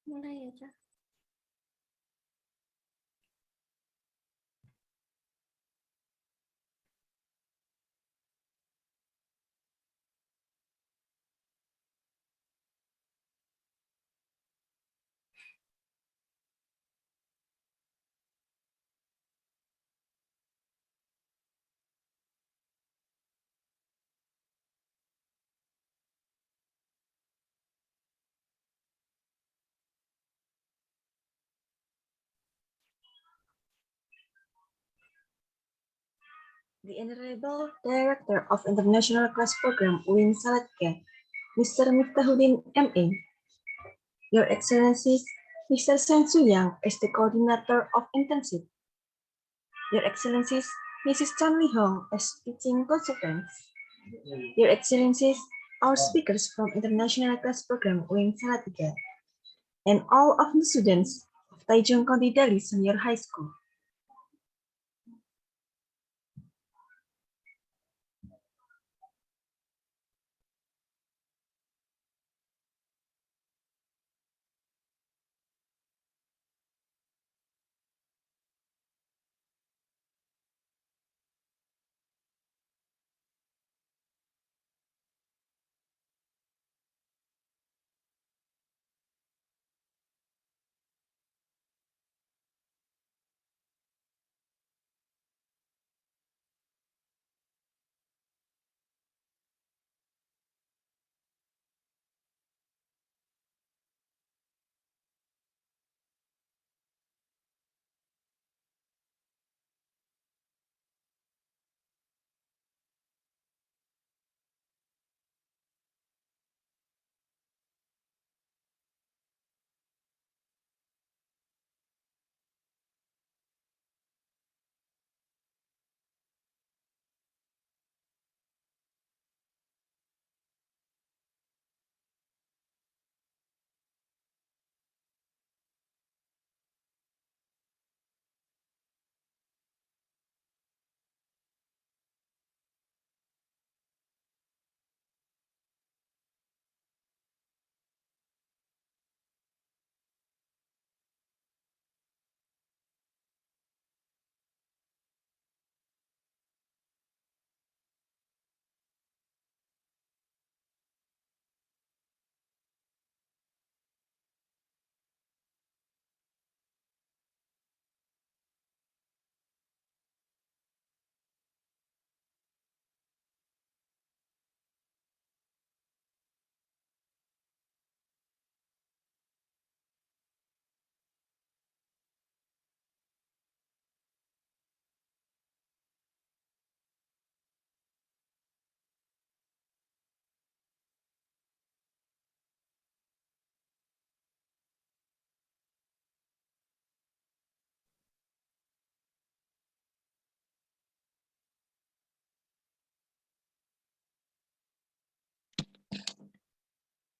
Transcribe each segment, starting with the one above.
Mulai aja. The Honorable Director of International Class Program UIN Salatiga, Mr. Miftahuddin M.A. Your Excellencies, Mr. Sensu Yang is the Coordinator of Internship. Your Excellencies, Mrs. Chan Li Hong as Teaching Consultants. Your Excellencies, our speakers from International Class Program UIN Salatiga, and all of the students of Taichung County Dali Senior High School.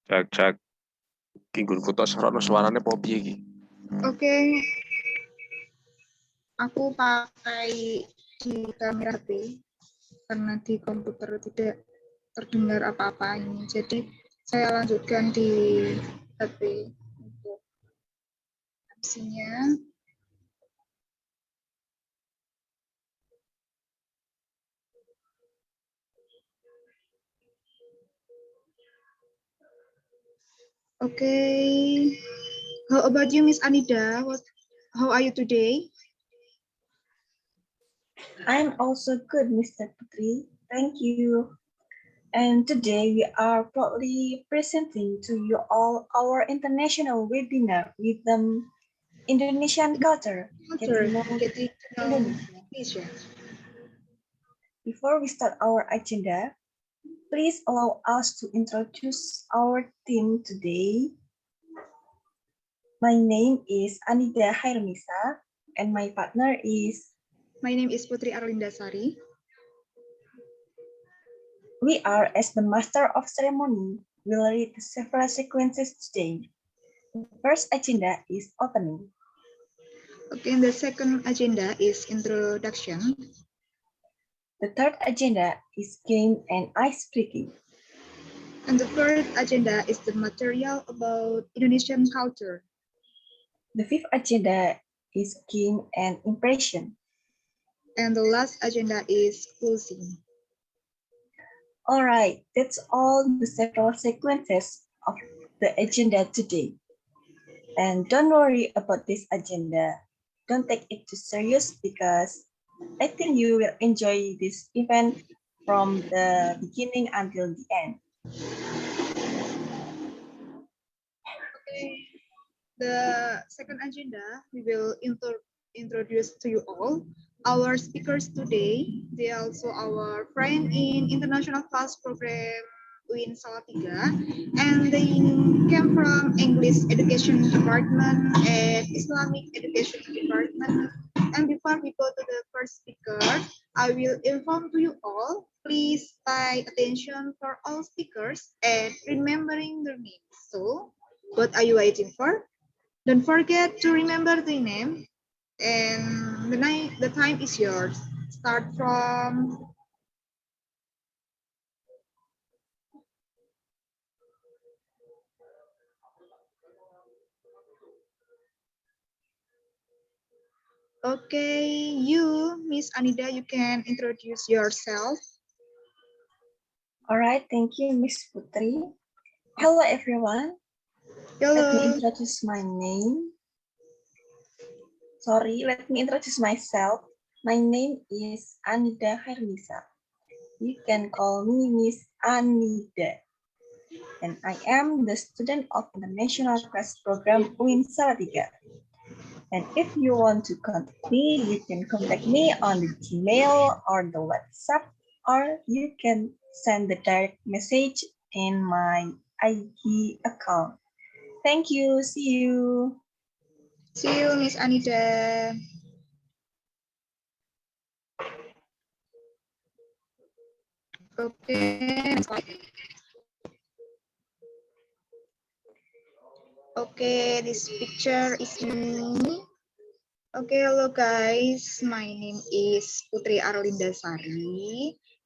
Cek. Ki nggonku tok sarana suarane apa piye iki? Oke. Aku pakai di kamera HP karena di komputer tidak terdengar apa-apa ini. Jadi saya lanjutkan di HP untuk opsinya. Okay. How about you, Miss Annida? How are you today? I'm also good, Mr. Putri. Thank you. And today we are proudly presenting to you all our international webinar with the Indonesian culture. Getting to know Indonesia. Before we start our agenda, please allow us to introduce our team today. My name is Annida K, and my partner is... My name is Putri Arlinda S. We are, as the master of ceremony, will read several sequences today. The first agenda is opening. Okay, and the second agenda is introduction. The third agenda is game and ice breaking. And the fourth agenda is the material about Indonesian culture. The fifth agenda is game and impression. And the last agenda is closing. All right, that's all the several sequences of the agenda today. And don't worry about this agenda. Don't take it too serious because I think you will enjoy this event from the beginning until the end. Okay. The second agenda, we will introduce to you all our speakers today. They are also our friend in international class program in Salatiga, and they came from English Education Department and Islamic Education Department. And before we go to the first speaker, I will inform to you all, please pay attention for all speakers and remembering their names. So, what are you waiting for? Don't forget to remember the name, and the time is yours. Start from okay. You, Miss Annida, you can introduce yourself. All right, thank you, Miss Putri. Hello, everyone. Let me Hello. introduce my name. Let me introduce myself. My name is Annida K. You can call me Miss Annida. And I am the student of the National Class Program UIN Salatiga. And if you want to contact me, you can contact me on the Gmail or the WhatsApp, or you can send the direct message in my IG account. Thank you. See you. See you, Miss Annida. Okay. Okay, this picture is me. Okay, hello guys. My name is Putri Arlinda S.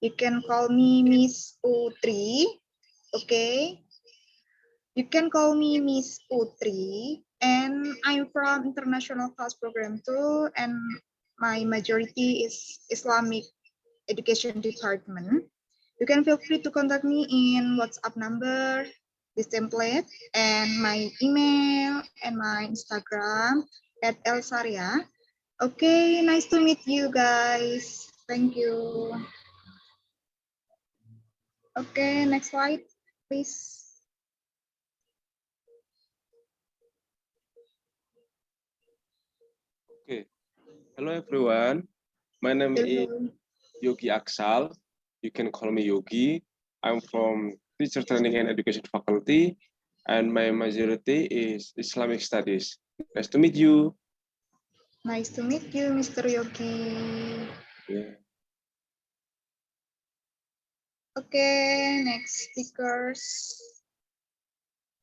You can call me Miss Putri. Okay. You can call me Miss Putri. And I'm from International Class Program 2. And my majority is Islamic Education Department. You can feel free to contact me in WhatsApp number, this template, and my email and my Instagram at Elsaria. Okay, nice to meet you guys. Thank you. Okay, next slide, please. Okay. Hello everyone. My name is Hello. Yoggi A.D. You can call me Yoggi. I'm from Teacher Training and Education Faculty, and my majority is Islamic Studies. Nice to meet you. Nice to meet you, Mr. Yogi. Yeah. Okay, next speakers.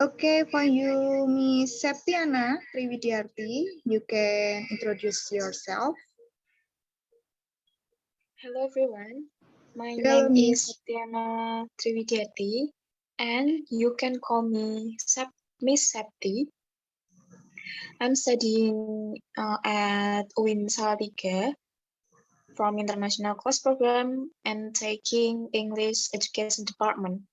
Okay, for you, Miss Septiana T.W, you can introduce yourself. Hello everyone, my Hello, name is Miss. Septiana T.W and you can call me Miss Septi. I'm studying at UIN Salatiga from International Class Program and taking English Education Department.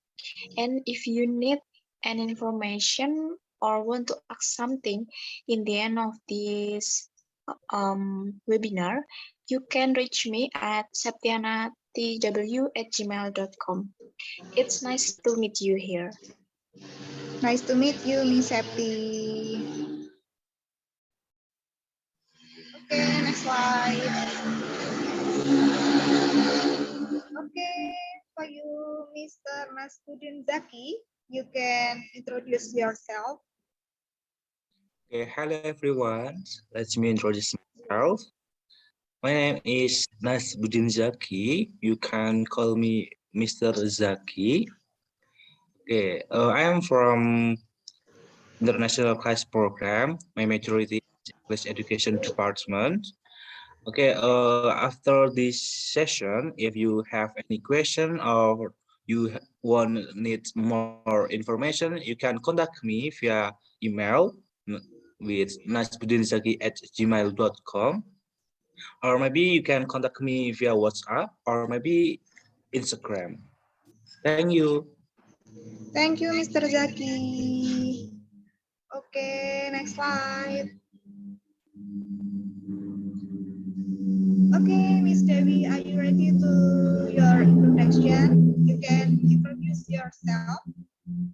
And if you need any information or want to ask something in the end of this webinar, you can reach me at septianatw@gmail.com. It's nice to meet you here. Nice to meet you, Miss Septi. Okay, next slide. Okay, for you, Mr. Nazbudin Zaki, you can introduce yourself. Okay, hello everyone. Let me introduce myself. My name is Nazbudin Zaki. You can call me Mr. Zaki. Okay, I am from International Class Program. My majority is English Education Department. Okay, after this session, if you have any question or you want need more information, you can contact me via email with nazbudinzaki@gmail.com, or maybe you can contact me via WhatsApp or maybe Instagram. Thank you. Thank you, Mr. Zaki. Okay, next slide. Okay, Miss Dewi, are you ready to your introduction? You can introduce yourself.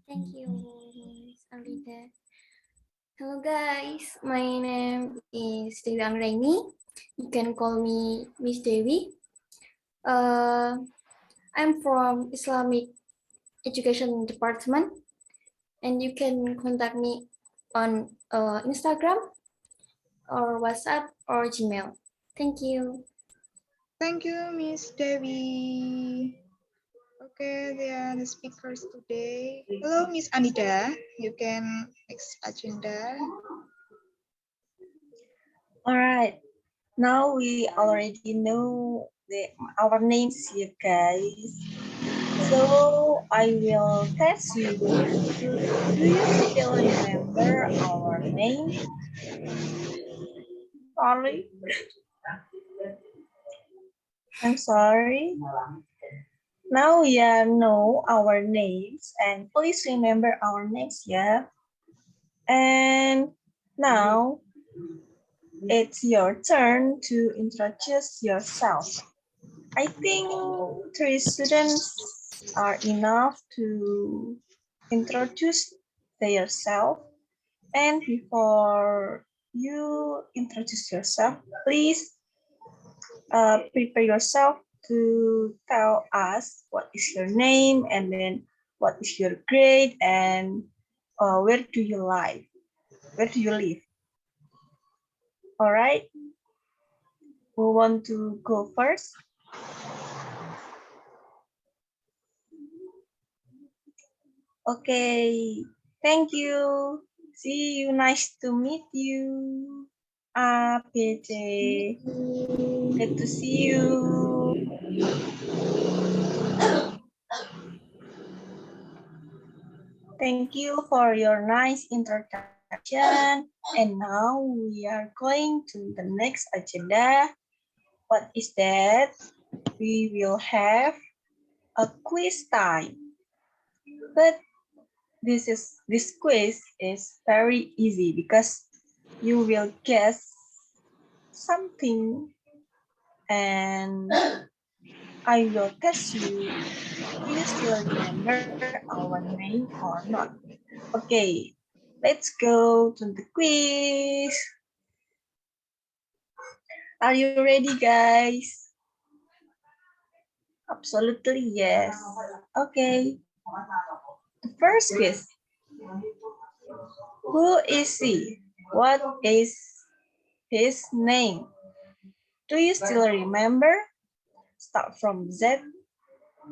Thank you, Miss Arlinda. Hello guys, my name is Dewi Anggraeni. You can call me Miss Dewi. I'm from Islamic Education Department, and you can contact me on Instagram or WhatsApp or Gmail. Thank you. Thank you, Miss Dewi. Okay, they are the speakers today. Hello, Miss Annida. You can next agenda. All right. Now we already know our names here, guys. So I will test you. Do you still remember our name? Sorry. I'm sorry. Now we know our names, and please remember our names, yeah. And now it's your turn to introduce yourself. I think 3 students are enough to introduce themselves. And before you introduce yourself, please prepare yourself to tell us what is your name and then what is your grade and where do you live? Where do you live? All right. Who want to go first? Okay. Thank you. See you. Nice to meet you. PJ. Good to see you. Thank you for your nice introduction. And now we are going to the next agenda. What is that? We will have a quiz time. But this quiz is very easy because you will guess something and I will test you. Do you still remember our name or not? Okay, let's go to the quiz. Are you ready, guys? Absolutely yes. Okay. The first quiz. Who is he? What is his name? Do you still remember? Start from Z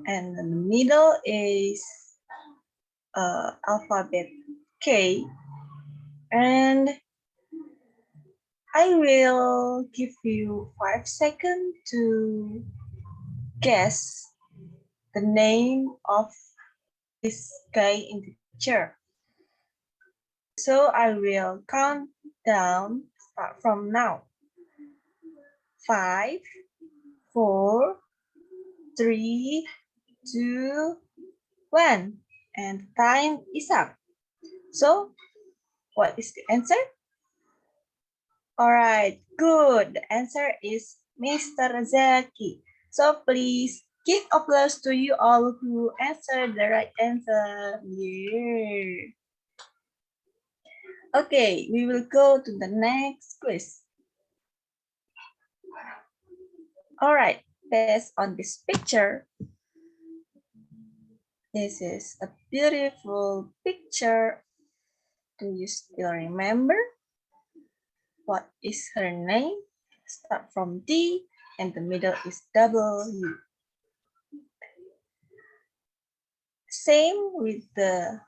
and the middle is alphabet K. And I will give you 5 seconds to guess the name of this guy in the picture. So I will count down, start from now. 5, 4, 3, 2, 1. And time is up. So what is the answer? All right, good. The answer is Mr. Zaki. So please give applause to you all who answered the right answer. Yeah. Okay, we will go to the next quiz. All right, based on this picture, this is a beautiful picture. Do you still remember? What is her name? Start from D and the middle is W. Same with the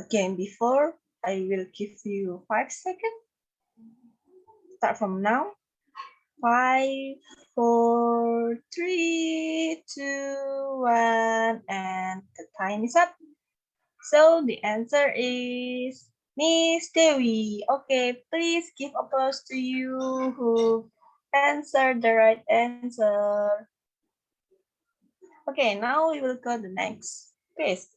game before. I will give you 5 seconds. Start from now. 5, 4, 3, 2, 1, and the time is up. So the answer is Miss Dewi. Okay, please give applause to you who answered the right answer. Okay, now we will go to the next quiz.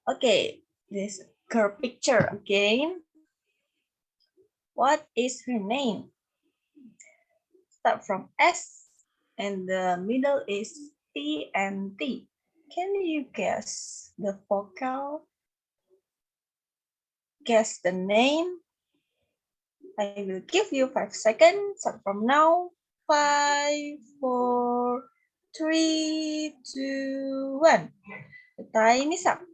Okay, this girl picture again. What is her name? Start from S, and the middle is T and T. Can you guess the vocal? Guess the name? I will give you 5 seconds. Start from now. 5, 4, 3, 2, 1. The time is up.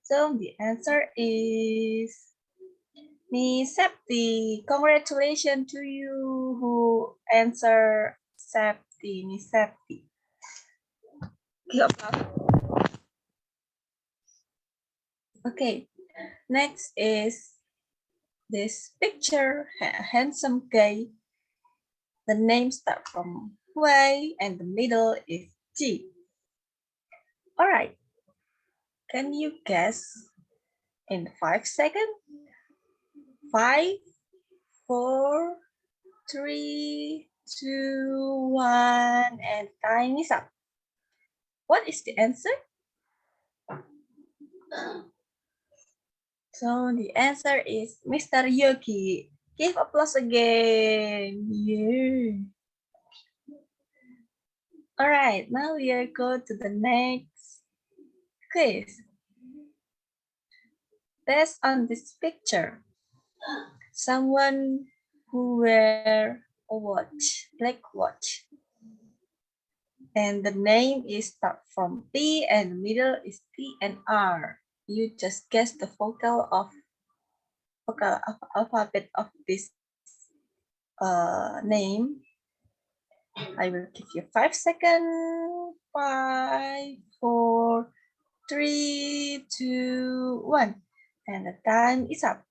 So the answer is Miss Septi. Congratulations to you who answer Septi, Miss Septi. Okay, next is this picture, a handsome guy. The name starts from Y and the middle is G. All right, can you guess in 5 seconds? 5, 4, 3, 2, 1, and time is up. What is the answer? So the answer is Mr. Yoggi. Give applause again. Yeah. All right, now we are going to the next quiz. Based on this picture, someone who wear a watch, black watch. And the name is start from T and the middle is T and R. You just guess the vocal alphabet of this name. I will give you 5 seconds. 5, 4, 3, 2, 1. And the time is up.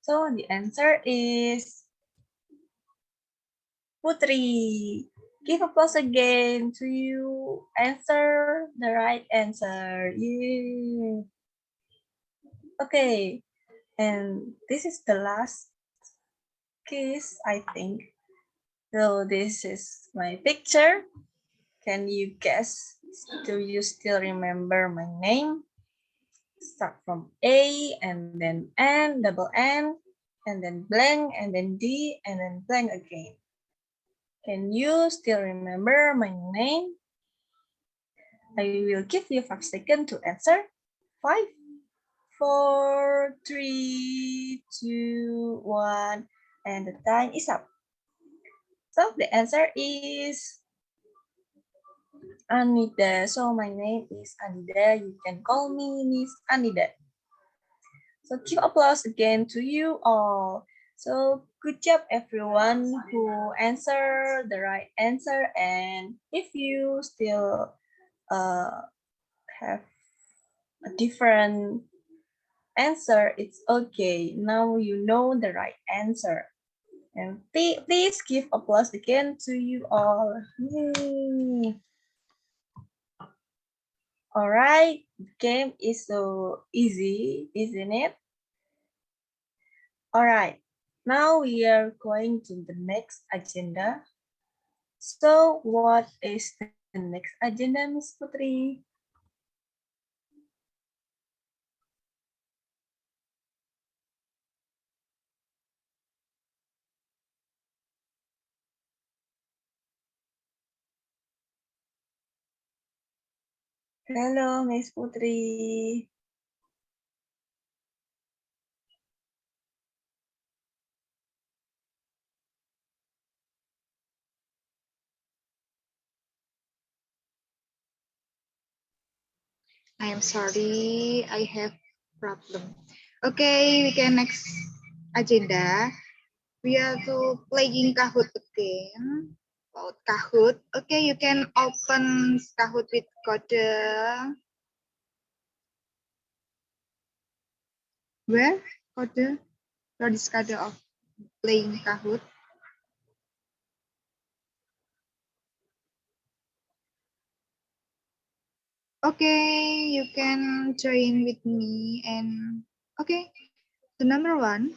So the answer is Putri. Give applause again to you. Answer the right answer. Yay. Okay. And this is the last quiz, I think. So this is my picture. Can you guess? Do you still remember my name? Start from A and then N, double N, and then blank, and then D, and then blank again. Can you still remember my name? I will give you 5 seconds to answer. 5, 4, 3, 2, 1, and the time is up. So the answer is Annida. So my name is Annida. You can call me Miss Annida. So give applause again to you all. So good job everyone who answered the right answer. And if you still have a different answer, it's okay. Now you know the right answer. And please give applause again to you all. Yay. All right, the game is so easy, isn't it? All right, now we are going to the next agenda. So what is the next agenda, Miss Putri? Hello, Miss Putri. I am sorry, I have problem. Okay, we can next agenda. We are to playing Kahoot again. About Kahoot. Okay, you can open Kahoot with code. Where? Code? Where is code of? playing Kahoot. Okay, you can join with me and okay, the number one.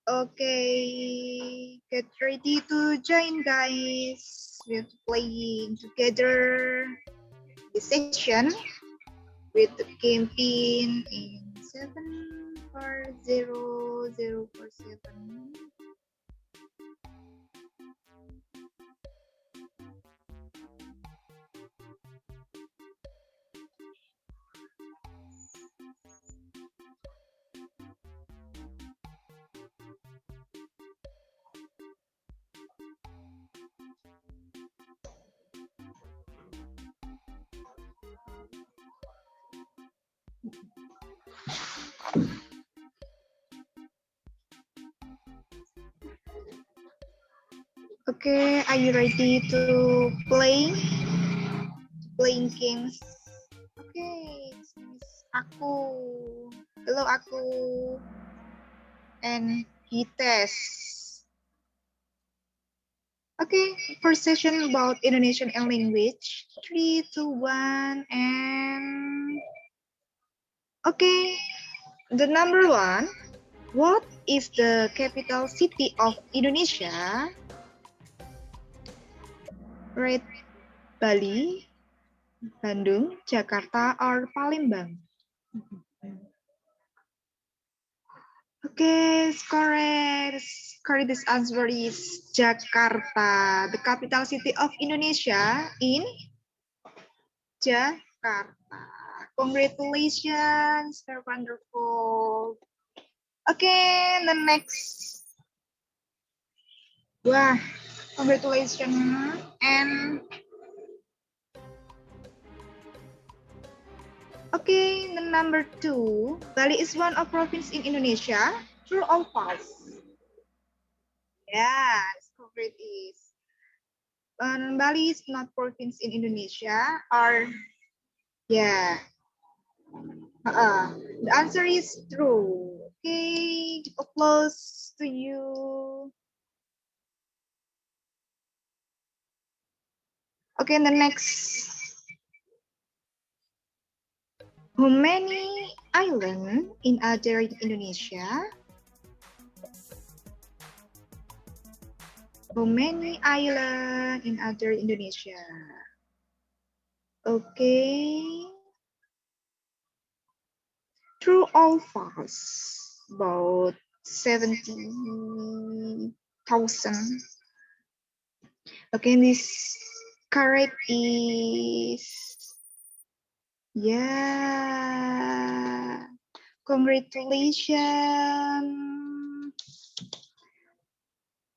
Okay, get ready to join, guys. We're playing together this session with the campaign in 740047. Okay, are you ready to play? Playing games. Okay, this is Aku. Hello, Aku. And Hites. Okay, first session about Indonesian and language. 3, 2, 1, and okay. The number one. What is the capital city of Indonesia? Right, Bali, Bandung, Jakarta, or Palembang? Okay, it's correct. Correct. This answer is Jakarta, the capital city of Indonesia in Jakarta. Congratulations, very wonderful. Okay, the next. Wah, congratulations. And okay, the number 2. Bali is one of province in Indonesia. True or false? Yes, correct is. Bali is not province in Indonesia. Or yeah. The answer is true. Okay, applause to you. Okay, the next. How many islands in other Indonesia? How many islands in other Indonesia? Okay. True or false? About 70,000. Okay, this correct is yeah. Congratulations.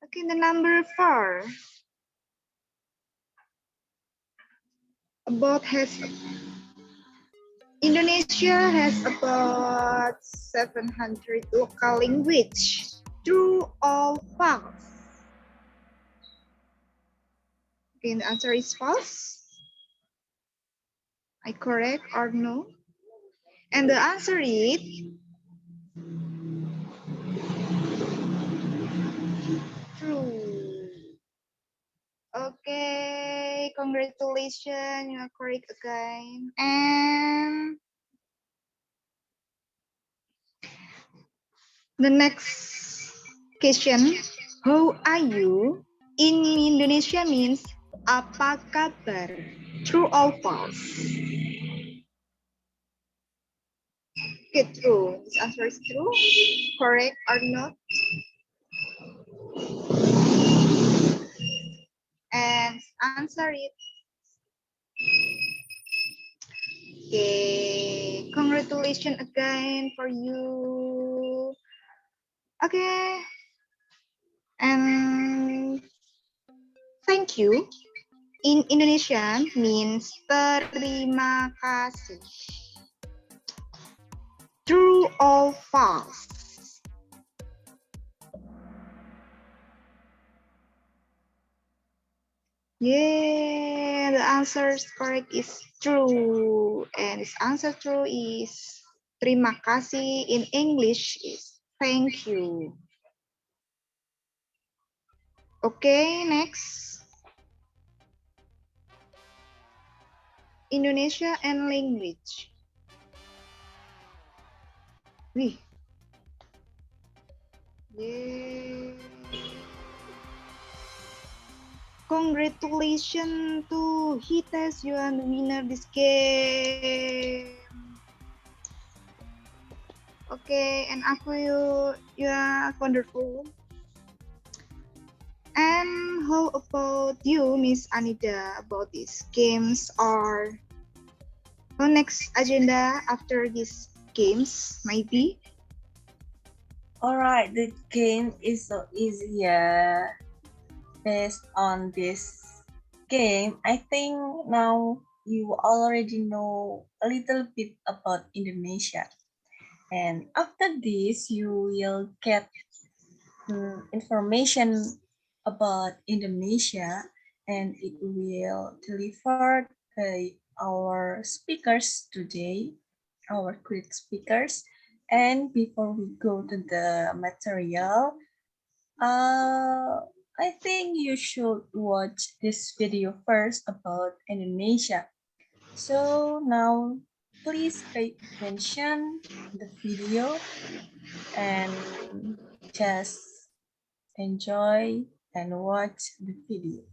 Okay, the number 4. About has Indonesia has about 700 local language. True or false? Okay, the answer is false. I correct or no? And the answer is true. Okay, congratulations, you are correct again. And the next question, how are you? In Indonesia means apa kabar? True or false? Okay, true. This answer is true. Correct or not? And answer it. Okay, congratulations again for you. Okay, and thank you in Indonesian means terima kasih. True or false? Yeah, the answer correct is true. And this answer true is terima kasih in English is thank you. Okay, next. Indonesia and language. Wih. Yay. Congratulations to Hites, you are the winner this game. Okay, and aku you are wonderful. And how about you, Miss Annida, about these games or next agenda after these games, maybe? Alright, the game is so easy. Based on this game, I think now you already know a little bit about Indonesia. And after this, you will get information about Indonesia, and it will delivered by our speakers today, our great speakers. And before we go to the material, I think you should watch this video first about Indonesia. So now please pay attention to the video and just enjoy and watch the video.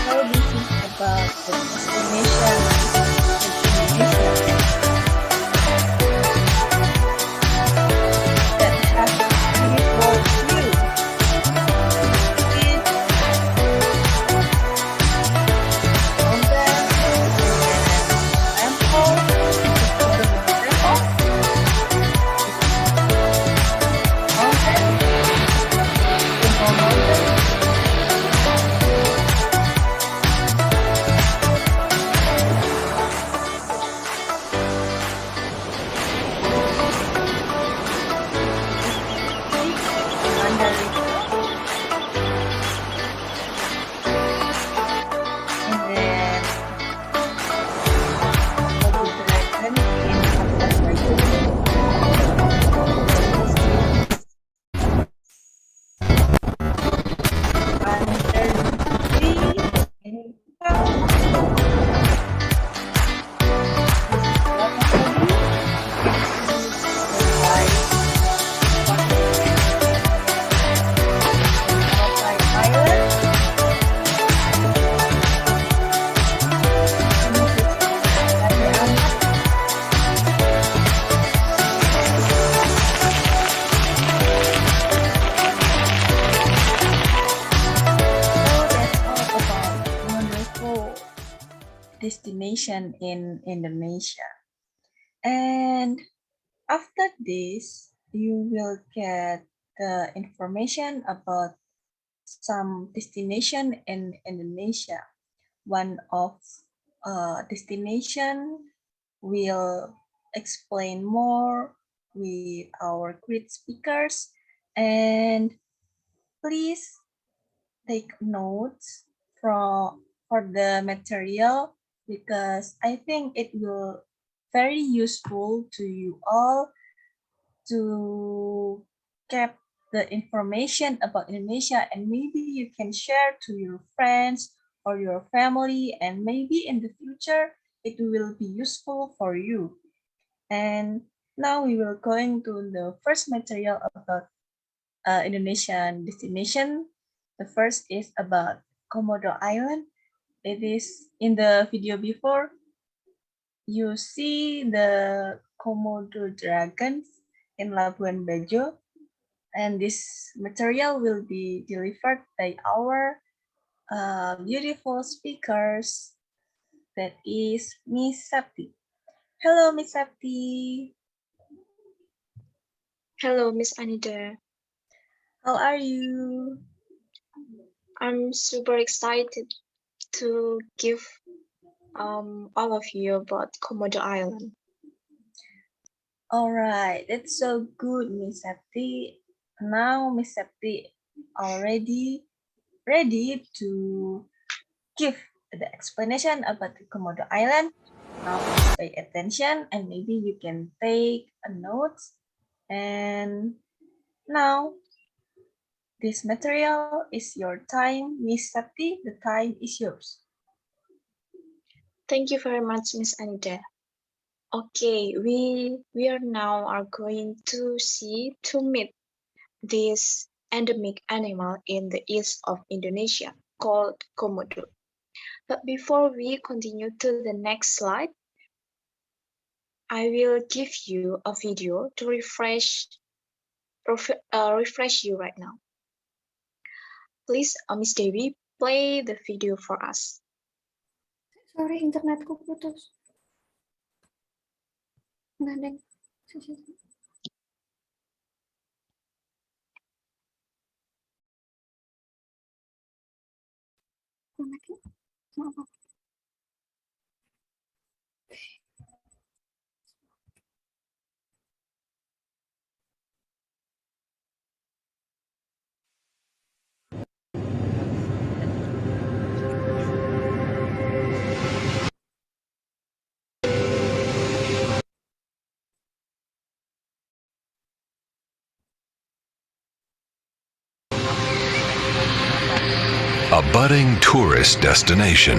So this is about the destination of Indonesia that has beautiful view. Beach, mountains, and temple, mountain. Destination in Indonesia. And after this, you will get the information about some destination in Indonesia. One of destination will explain more with our great speakers, and please take notes for the material, because I think it will very useful to you all to get the information about Indonesia, and maybe you can share to your friends or your family, and maybe in the future it will be useful for you. And now we will going to the first material about Indonesian destination. The first is about Komodo Island. It is in the video before. You see the Komodo dragons, in Labuan Bajo, and this material will be delivered by our beautiful speakers, that is Miss Septi. Hello, Miss Septi. Hello, Miss Annida. How are you? I'm super excited to give all of you about Komodo Island. All right, that's so good, Miss Septi. Now, Miss Septi already ready to give the explanation about the Komodo Island. Now, please pay attention and maybe you can take a notes. And now, this material is your time, Miss Septi. The time is yours. Thank you very much, Miss Annida. Okay, we are going to meet this endemic animal in the east of Indonesia called Komodo. But before we continue to the next slide, I will give you a video to refresh you right now. Please, Miss Dewi, play the video for us. Sorry, internetku putus. Nggak ada. Maaf. A budding tourist destination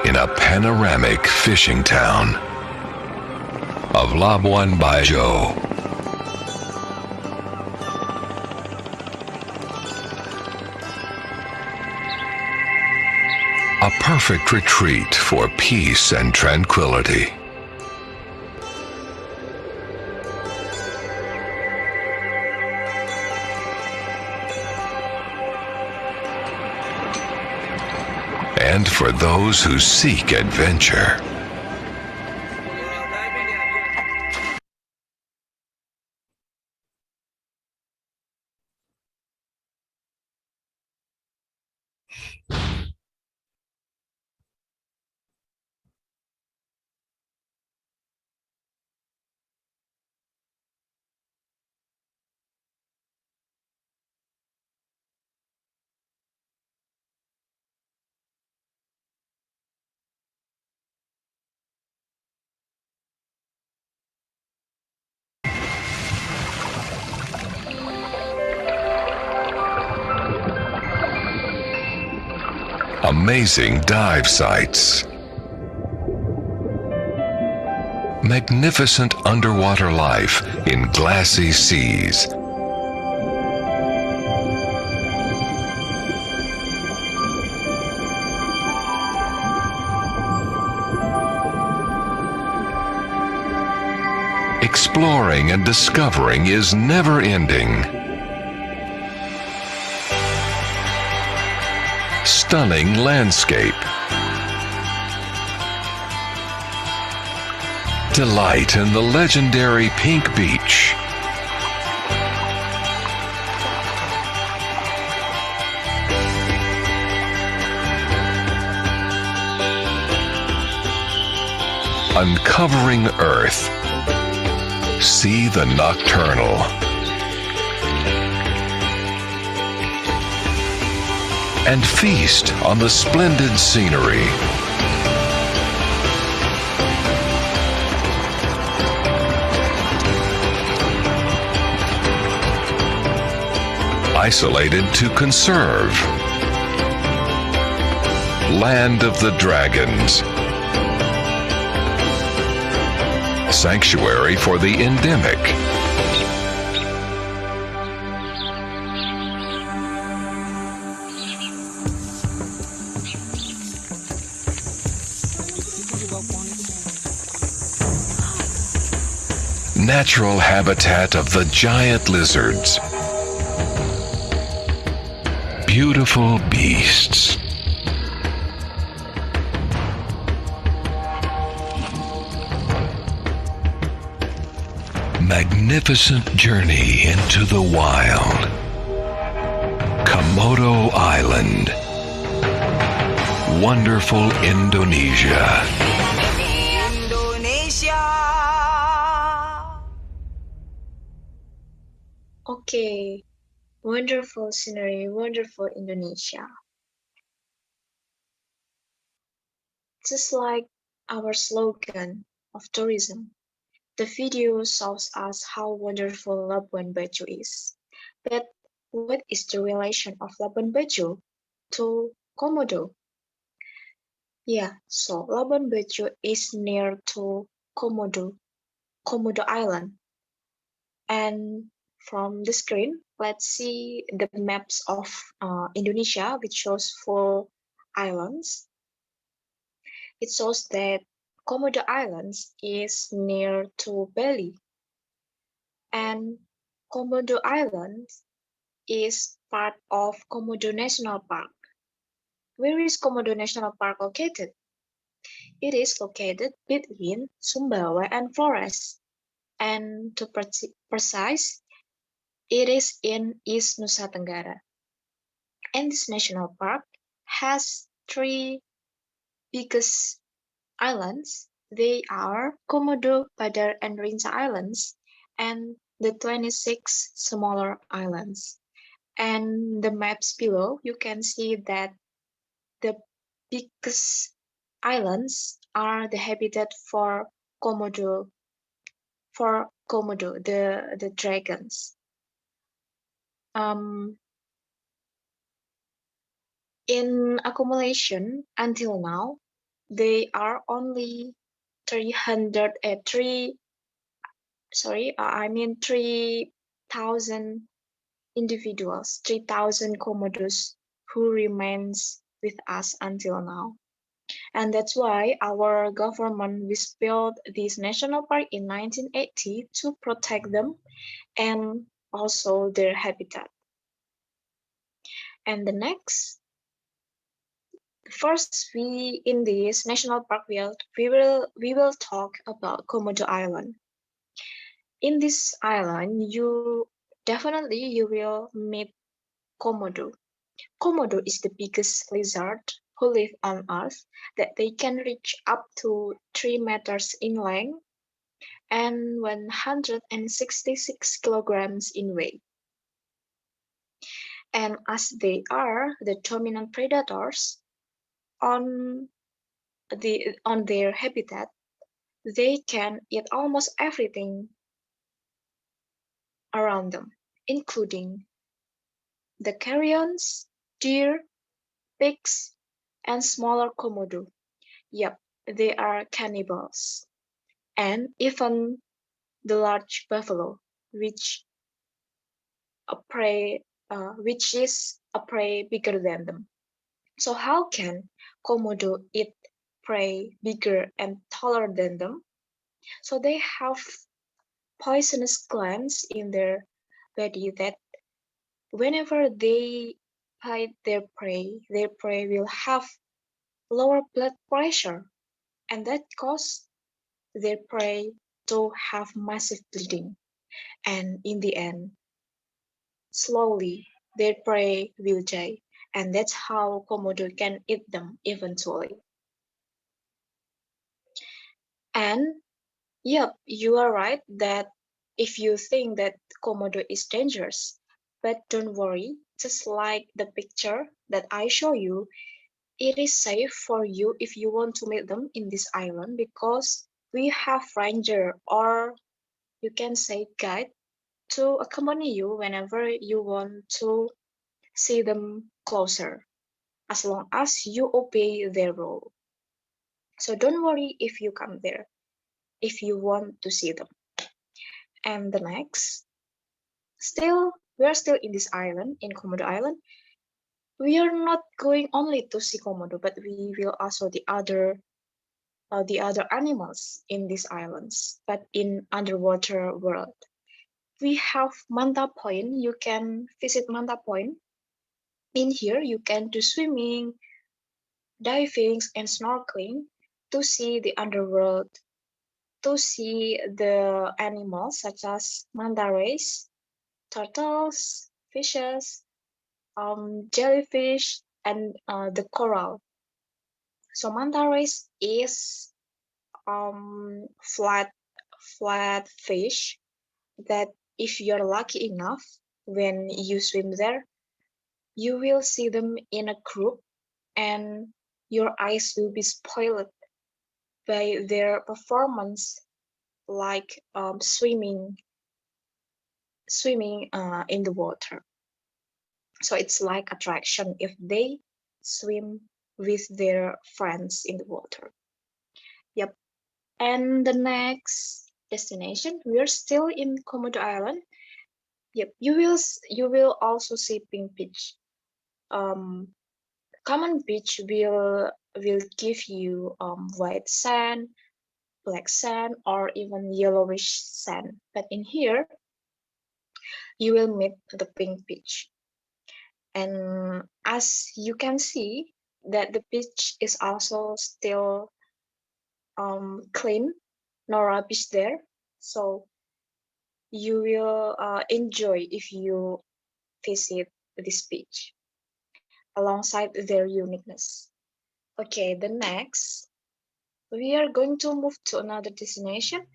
in a panoramic fishing town of Labuan Bajo. A perfect retreat for peace and tranquility. And for those who seek adventure. Amazing dive sites. Magnificent underwater life in glassy seas. Exploring and discovering is never ending. Stunning landscape. Delight in the legendary Pink Beach. Uncovering Earth. See the nocturnal. And feast on the splendid scenery. Isolated to conserve. Land of the Dragons. Sanctuary for the endemic. natural habitat of the giant lizards. Beautiful beasts. Magnificent journey into the wild. Komodo Island. Wonderful Indonesia. Okay, wonderful scenery, wonderful Indonesia. Just like our slogan of tourism, the video shows us how wonderful Labuan Bajo is. But what is the relation of Labuan Bajo to Komodo? Yeah, so Labuan Bajo is near to Komodo Island. And from the screen, let's see the maps of Indonesia, which shows 4 islands. It shows that Komodo Islands is near to Bali, and Komodo Island is part of Komodo National Park. Where is Komodo National Park located? It is located between Sumbawa and Flores, and to precise, it is in East Nusa Tenggara. And this national park has 3 biggest islands. They are Komodo, Badar, and Rinca Islands, and the 26 smaller islands. And the maps below, you can see that the biggest islands are the habitat for Komodo, the dragons. In accumulation until now, they are only 3,000 individuals, 3,000 Komodos who remains with us until now. And that's why our government built this national park in 1980 to protect them and also their habitat. And the next, first, in this national park we will talk about Komodo Island. In this island, you will meet Komodo. Komodo is the biggest lizard who live on Earth, that they can reach up to 3 meters in length and 166 kilograms in weight. And as they are the dominant predators on their habitat, they can eat almost everything around them, including the carrions, deer, pigs, and smaller Komodo. Yep, they are cannibals. And even the large buffalo, which is a prey bigger than them. So how can Komodo eat prey bigger and taller than them? So they have poisonous glands in their body that whenever they bite their prey will have lower blood pressure, and that causes their prey to have massive bleeding. And in the end, slowly their prey will die. And that's how Komodo can eat them eventually. And yep, you are right that if you think that Komodo is dangerous, but don't worry, just like the picture that I show you, it is safe for you if you want to meet them in this island, because we have ranger, or you can say guide, to accompany you whenever you want to see them closer, as long as you obey their rule. So don't worry if you come there, if you want to see them. And the next, we are still in this island, in Komodo Island. We are not going only to see Komodo, but we will also the other the other animals in these islands, but in underwater world. We have Manta Point. You can visit Manta Point. In here, you can do swimming, diving, and snorkeling to see the underworld, to see the animals such as manta rays, turtles, fishes, jellyfish, and the coral. So manta rays is flat fish that if you're lucky enough when you swim there, you will see them in a group and your eyes will be spoiled by their performance like swimming in the water. So it's like attraction if they swim with their friends in the water. Yep. And the next destination, we're still in Komodo Island. Yep, you will also see pink beach. Common beach will give you white sand, black sand, or even yellowish sand. But in here, you will meet the pink beach. And as you can see, that the beach is also still clean, no rubbish there. So you will enjoy if you visit this beach alongside their uniqueness. Okay, the next, we are going to move to another destination,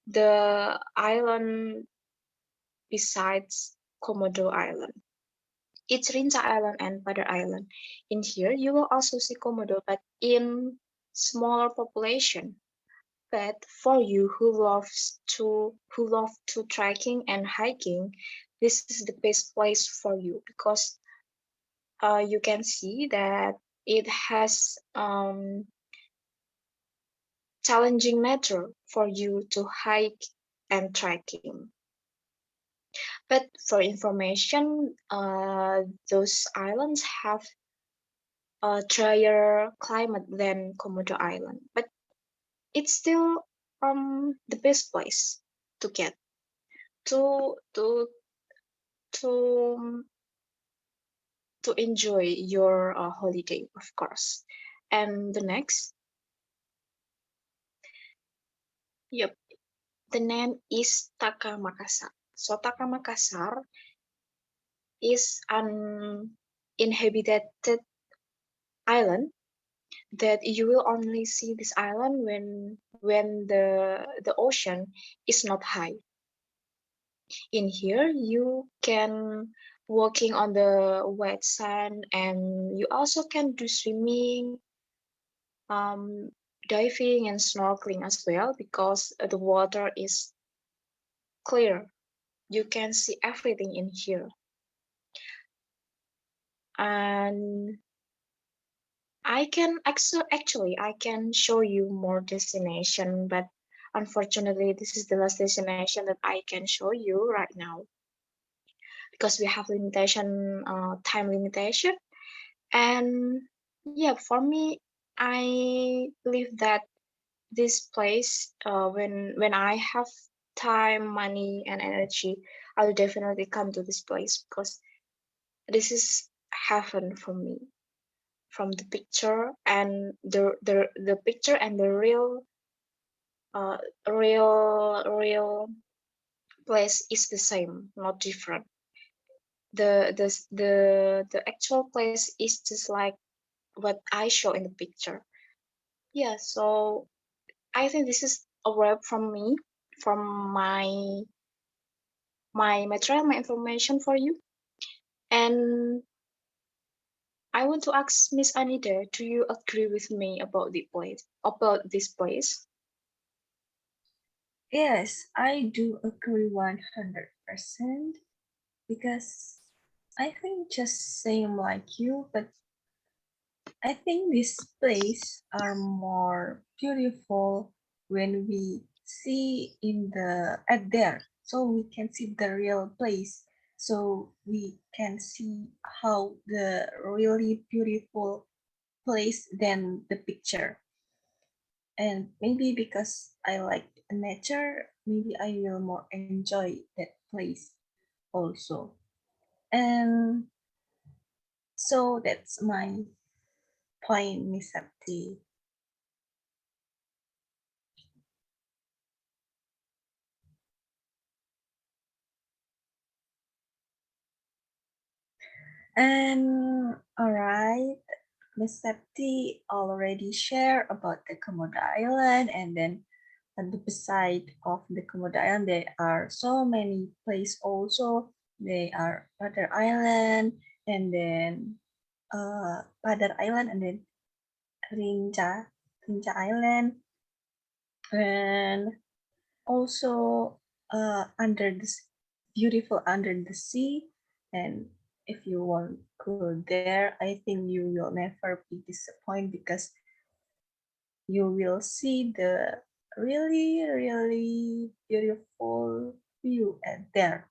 the island besides Komodo Island. It's Rinca Island and Padar Island. In here, you will also see Komodo, but in smaller population. But for you who love to trekking and hiking, this is the best place for you because you can see that it has challenging nature for you to hike and trekking. But for information, those islands have a drier climate than Komodo Island, but it's still the best place to get to to to to enjoy your holiday, of course. And the next, yep, the name is Taka Makassar. So Taka Makassar is an inhabited island that you will only see this island when the ocean is not high. In here you can walking on the wet sand and you also can do swimming, um, diving and snorkeling as well because the water is clear. You can see everything in here. And I can show you more destination, but unfortunately this is the last destination that I can show you right now because we have time limitation. And yeah, for me, I believe that this place, when I have time, money, and energy, I'll definitely come to this place because this is heaven for me. From the picture and the picture and the uh, real place is the same, not different. The actual place is just like what I show in the picture. Yeah, so I think this is a wrap from me, from my material, my information for you. And I want to ask Miss Annida, do you agree with me about this place? Yes, I do agree 100% because I think just same like you, but I think this place are more beautiful when we see at there, so we can see the real place, so we can see how the really beautiful place than the picture. And maybe because I like nature, maybe I will more enjoy that place also. And so that's my point, Miss Septi. And all right, Miss Septi already shared about the Komodo Island, and then on the beside of the Komodo Island, there are so many places also. They are Padar Island, and then Padar Island, and then Rinca Island, and also under this beautiful under the sea. And if you want to go there, I think you will never be disappointed because you will see the really beautiful view at there.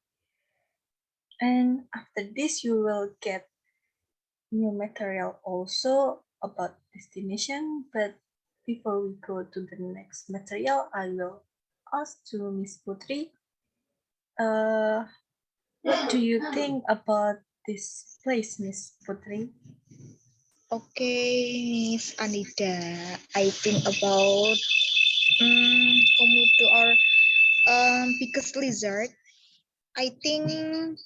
And after this, you will get new material also about destination. But before we go to the next material, I will ask to Miss Putri, what do you think about this place, Miss Putri? Okay, Miss Annida, I think about Komodo or biggest lizard. I think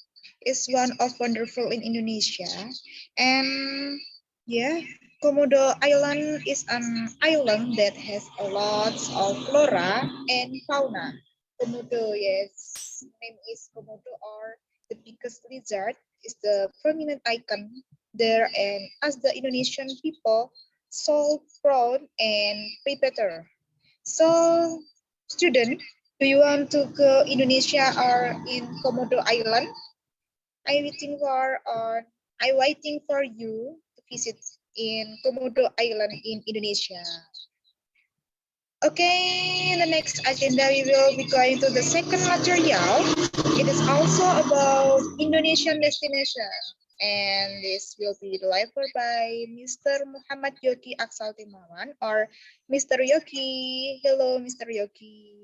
is one of wonderful in Indonesia, and yeah, Komodo Island is an island that has a lot of flora and fauna. Komodo, yes, name is Komodo or the biggest lizard is the prominent icon there, and as the Indonesian people so proud and predator. So, student, do you want to go Indonesia or in Komodo Island? I waiting for I waiting for you to visit in Komodo Island in Indonesia. Okay, the next agenda we will be going to the second material. It is also about Indonesian destination, and this will be delivered by Mr. Muhammad Yoggi Aksal Timawan or Mr. Yoggi. Hello, Mr. Yoggi.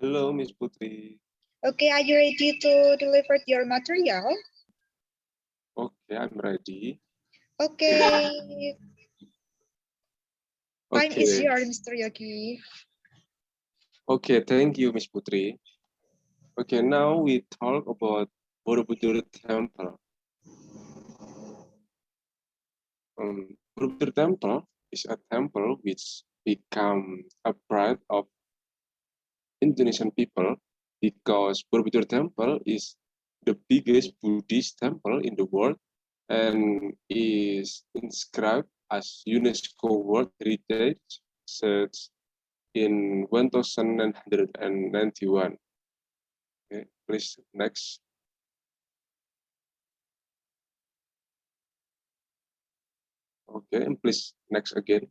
Hello, Miss Putri. Okay, are you ready to deliver your material? Okay, I'm ready. Okay, time is Okay. yours, Mr. Yoggi. Okay, thank you, Miss Putri. Okay, now we talk about Borobudur Temple. Borobudur Temple is a temple which become a pride of Indonesian people because Borobudur Temple is the biggest Buddhist temple in the world and is inscribed as UNESCO World Heritage Sites in 1991. Okay, please next. Okay, and please next again.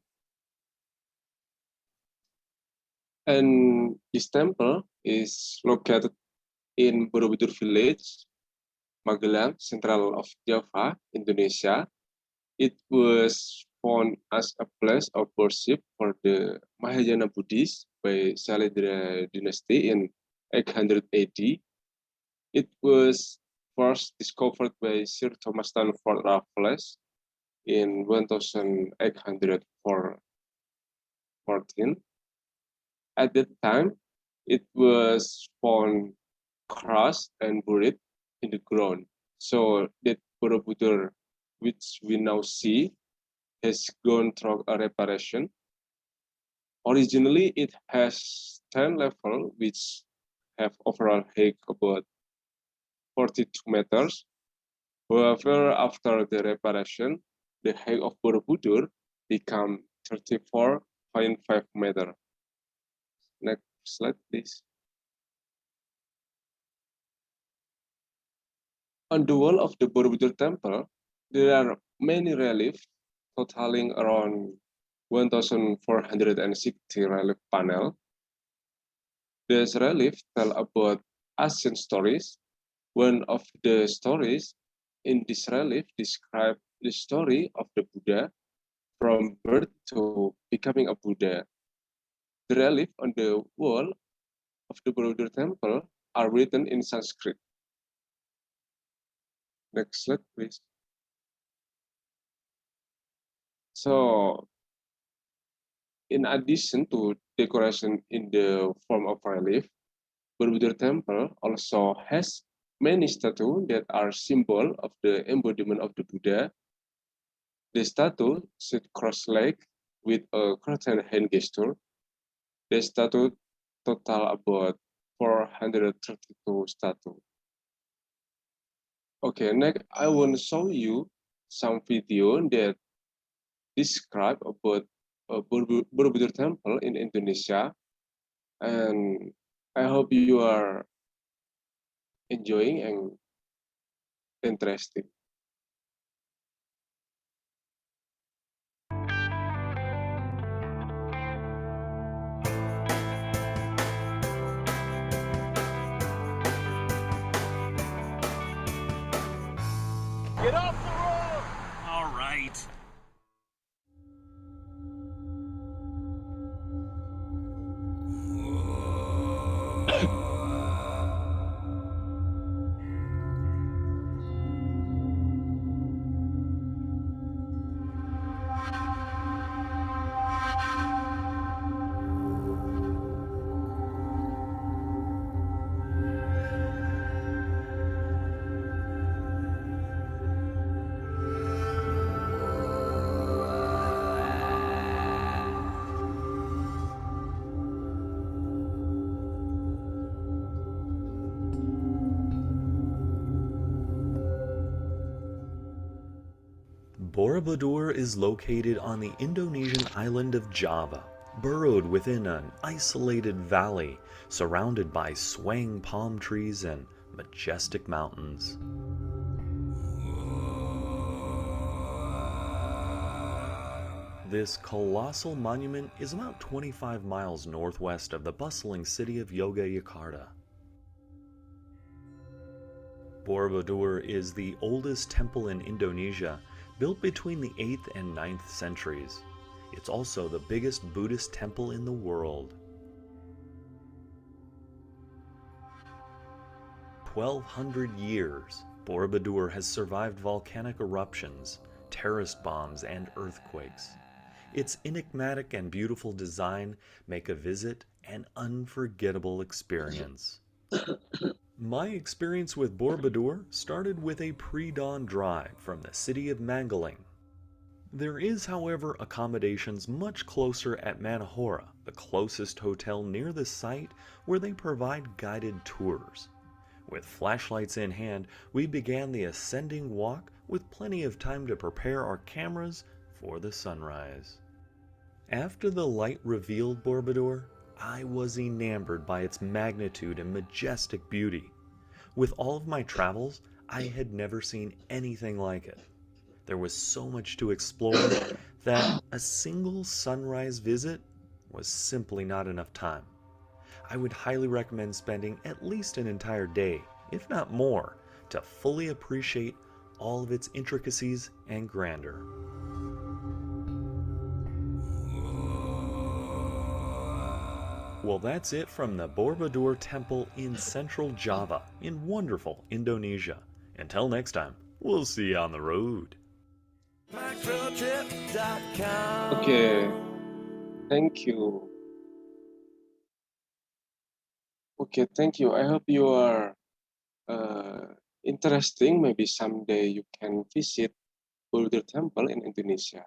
And this temple is located in Borobudur village, Magelang, central of Java, Indonesia. It was found as a place of worship for the Mahayana Buddhists by Salatiga dynasty in 800 AD. It was first discovered by Sir Thomas Stanford Raffles in 1814. At that time, it was found crushed and buried in the ground. So that Borobudur, which we now see, has gone through a reparation. Originally, it has 10 levels, which have overall height about 42 meters. However, after the reparation, the height of Borobudur became 34.5 meters. Next slide, please. On the wall of the Borobudur temple, there are many reliefs totaling around 1,460 relief panels. These reliefs tell about ancient stories. One of the stories in this relief describes the story of the Buddha from birth to becoming a Buddha. The relief on the wall of the Borobudur temple are written in Sanskrit. Next slide, please. So, in addition to decoration in the form of relief, Borobudur temple also has many statues that are symbol of the embodiment of the Buddha. The statue sit cross-legged with a crossed hand gesture. The statue total about 432 statues. Okay, next I want to show you some video that describe about Borobudur temple in Indonesia, and I hope you are enjoying and interested. Get off the road! All right. Borobudur is located on the Indonesian island of Java, burrowed within an isolated valley surrounded by swaying palm trees and majestic mountains. This colossal monument is about 25 miles northwest of the bustling city of Yogyakarta. Borobudur is the oldest temple in Indonesia, built between the 8th and 9th centuries. It's also the biggest Buddhist temple in the world. 1,200 years, Borobudur has survived volcanic eruptions, terrorist bombs, and earthquakes. Its enigmatic and beautiful design make a visit an unforgettable experience. My experience with Borobudur started with a pre-dawn drive from the city of Mangaling. There is, however, accommodations much closer at Manahora, the closest hotel near the site, where they provide guided tours. With flashlights in hand, we began the ascending walk with plenty of time to prepare our cameras for the sunrise. After the light revealed Borobudur, I was enamored by its magnitude and majestic beauty. With all of my travels, I had never seen anything like it. There was so much to explore that a single sunrise visit was simply not enough time. I would highly recommend spending at least an entire day, if not more, to fully appreciate all of its intricacies and grandeur. Well, that's it from the Borobudur Temple in central Java in wonderful Indonesia. Until next time, we'll see you on the road. Okay, thank you. Okay, thank you. I hope you are interesting. Maybe someday you can visit Borobudur Temple in Indonesia.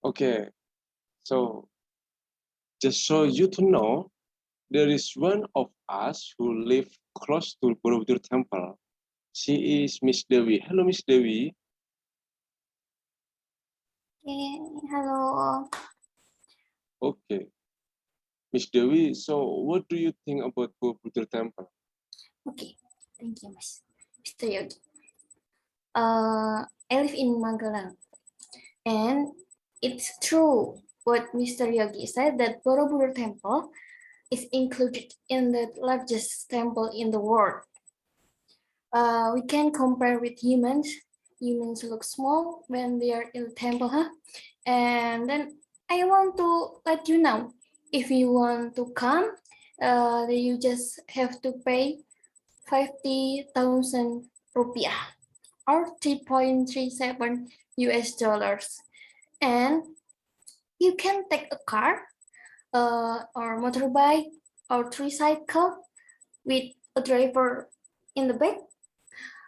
Okay, so just so you to know, there is one of us who live close to Borobudur Temple. She is Miss Dewi. Hello, Miss Dewi. Okay, hello. Okay. Miss Dewi, so what do you think about Borobudur Temple? Okay, thank you, Mr. Yoggi. I live in Magelang, and it's true what Mr. Yoggi said that Borobudur Temple is included in the largest temple in the world. We can compare with humans. Humans look small when they are in the temple, huh? And then I want to let you know, If you want to come, you just have to pay 50,000 rupiah or 3.37 US dollars. And you can take a car or motorbike or tricycle with a driver in the back.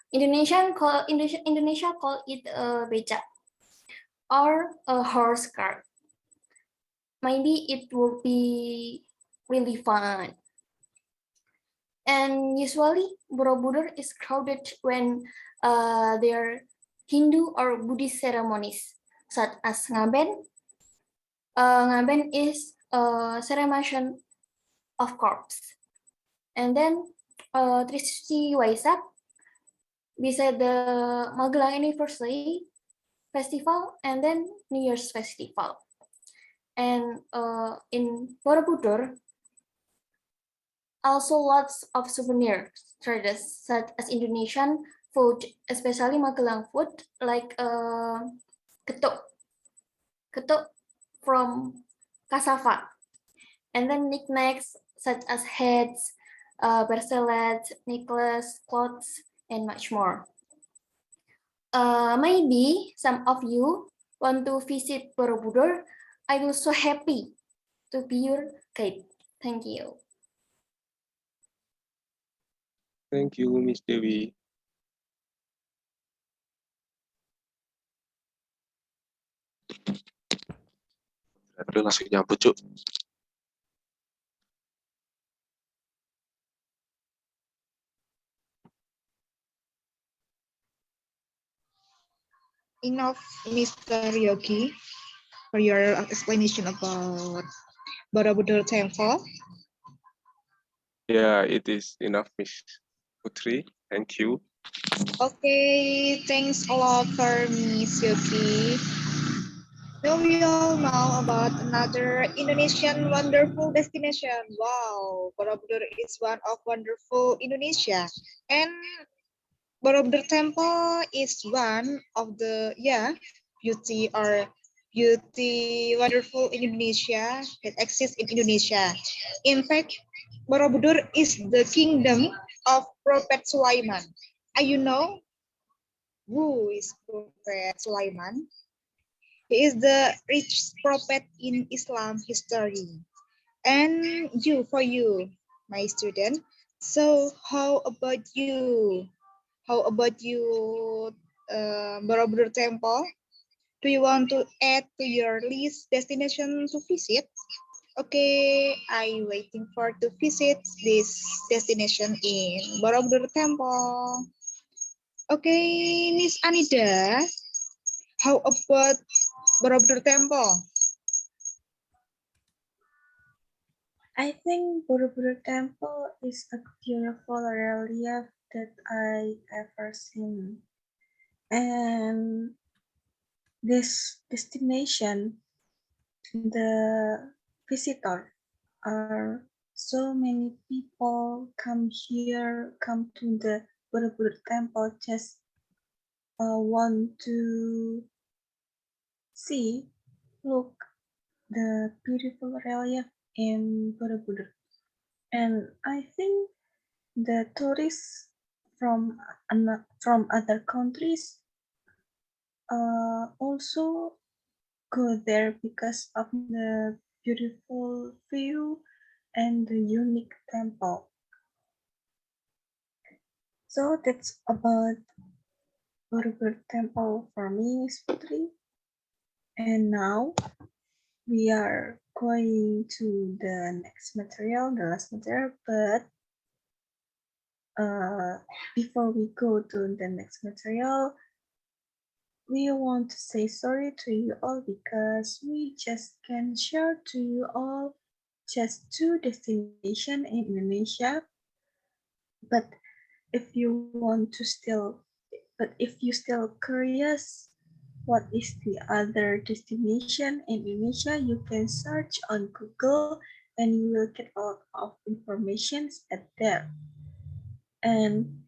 Indonesia call it a beca or a horse cart. Maybe it will be really fun. And usually Borobudur is crowded when there are Hindu or Buddhist ceremonies, such as ngaben. Ngaben is a ceremony of corpse. And then Trisuci Waisak, beside the Magelang Anniversary Festival, and then New Year's Festival. And in Borobudur, also lots of souvenirs traders such as Indonesian food, especially Magelang food like ketuk from cassava, and then knickknacks such as hats, bracelets, necklace, clothes, and much more. Maybe some of you want to visit Borobudur. I will so happy to be your guide. Thank you. Thank you, Miss Dewi. Udah langsung nyambut, Cuk. Enough, Mr. Yoggi, for your explanation about Borobudur Temple. Yeah, it is enough, Miss Putri. Thank you. Okay, thanks a lot for Miss Yoggi. Now we all know about another Indonesian wonderful destination. Wow, Borobudur is one of wonderful Indonesia, and Borobudur Temple is one of the beauty wonderful in Indonesia that exists in Indonesia. In fact, Borobudur is the kingdom of Prophet Sulaiman. You know who is Prophet Sulaiman? He is the richest prophet in Islam history. And for you, my student. So how about you? How about you, Borobudur Temple? Do you want to add to your list destination to visit? Okay, I'm waiting for to visit this destination in Borobudur Temple. Okay, Miss Annida, how about Borobudur Temple? I think Borobudur Temple is a beautiful relief that I ever seen. And this destination, the visitor are so many people come here, come to the Borobudur Temple, just want to see, look the beautiful relief in Borobudur. And I think the tourists from other countries also go there because of the beautiful view and the unique temple. So that's about Borobudur Temple for me, Miss Putri. And now we are going to the next material, the last material, but before we go to the next material, we want to say sorry to you all because we just can share to you all just 2 destinations in Indonesia. But if you still curious, what is the other destination in Indonesia? You can search on Google and you will get a lot of information at there. And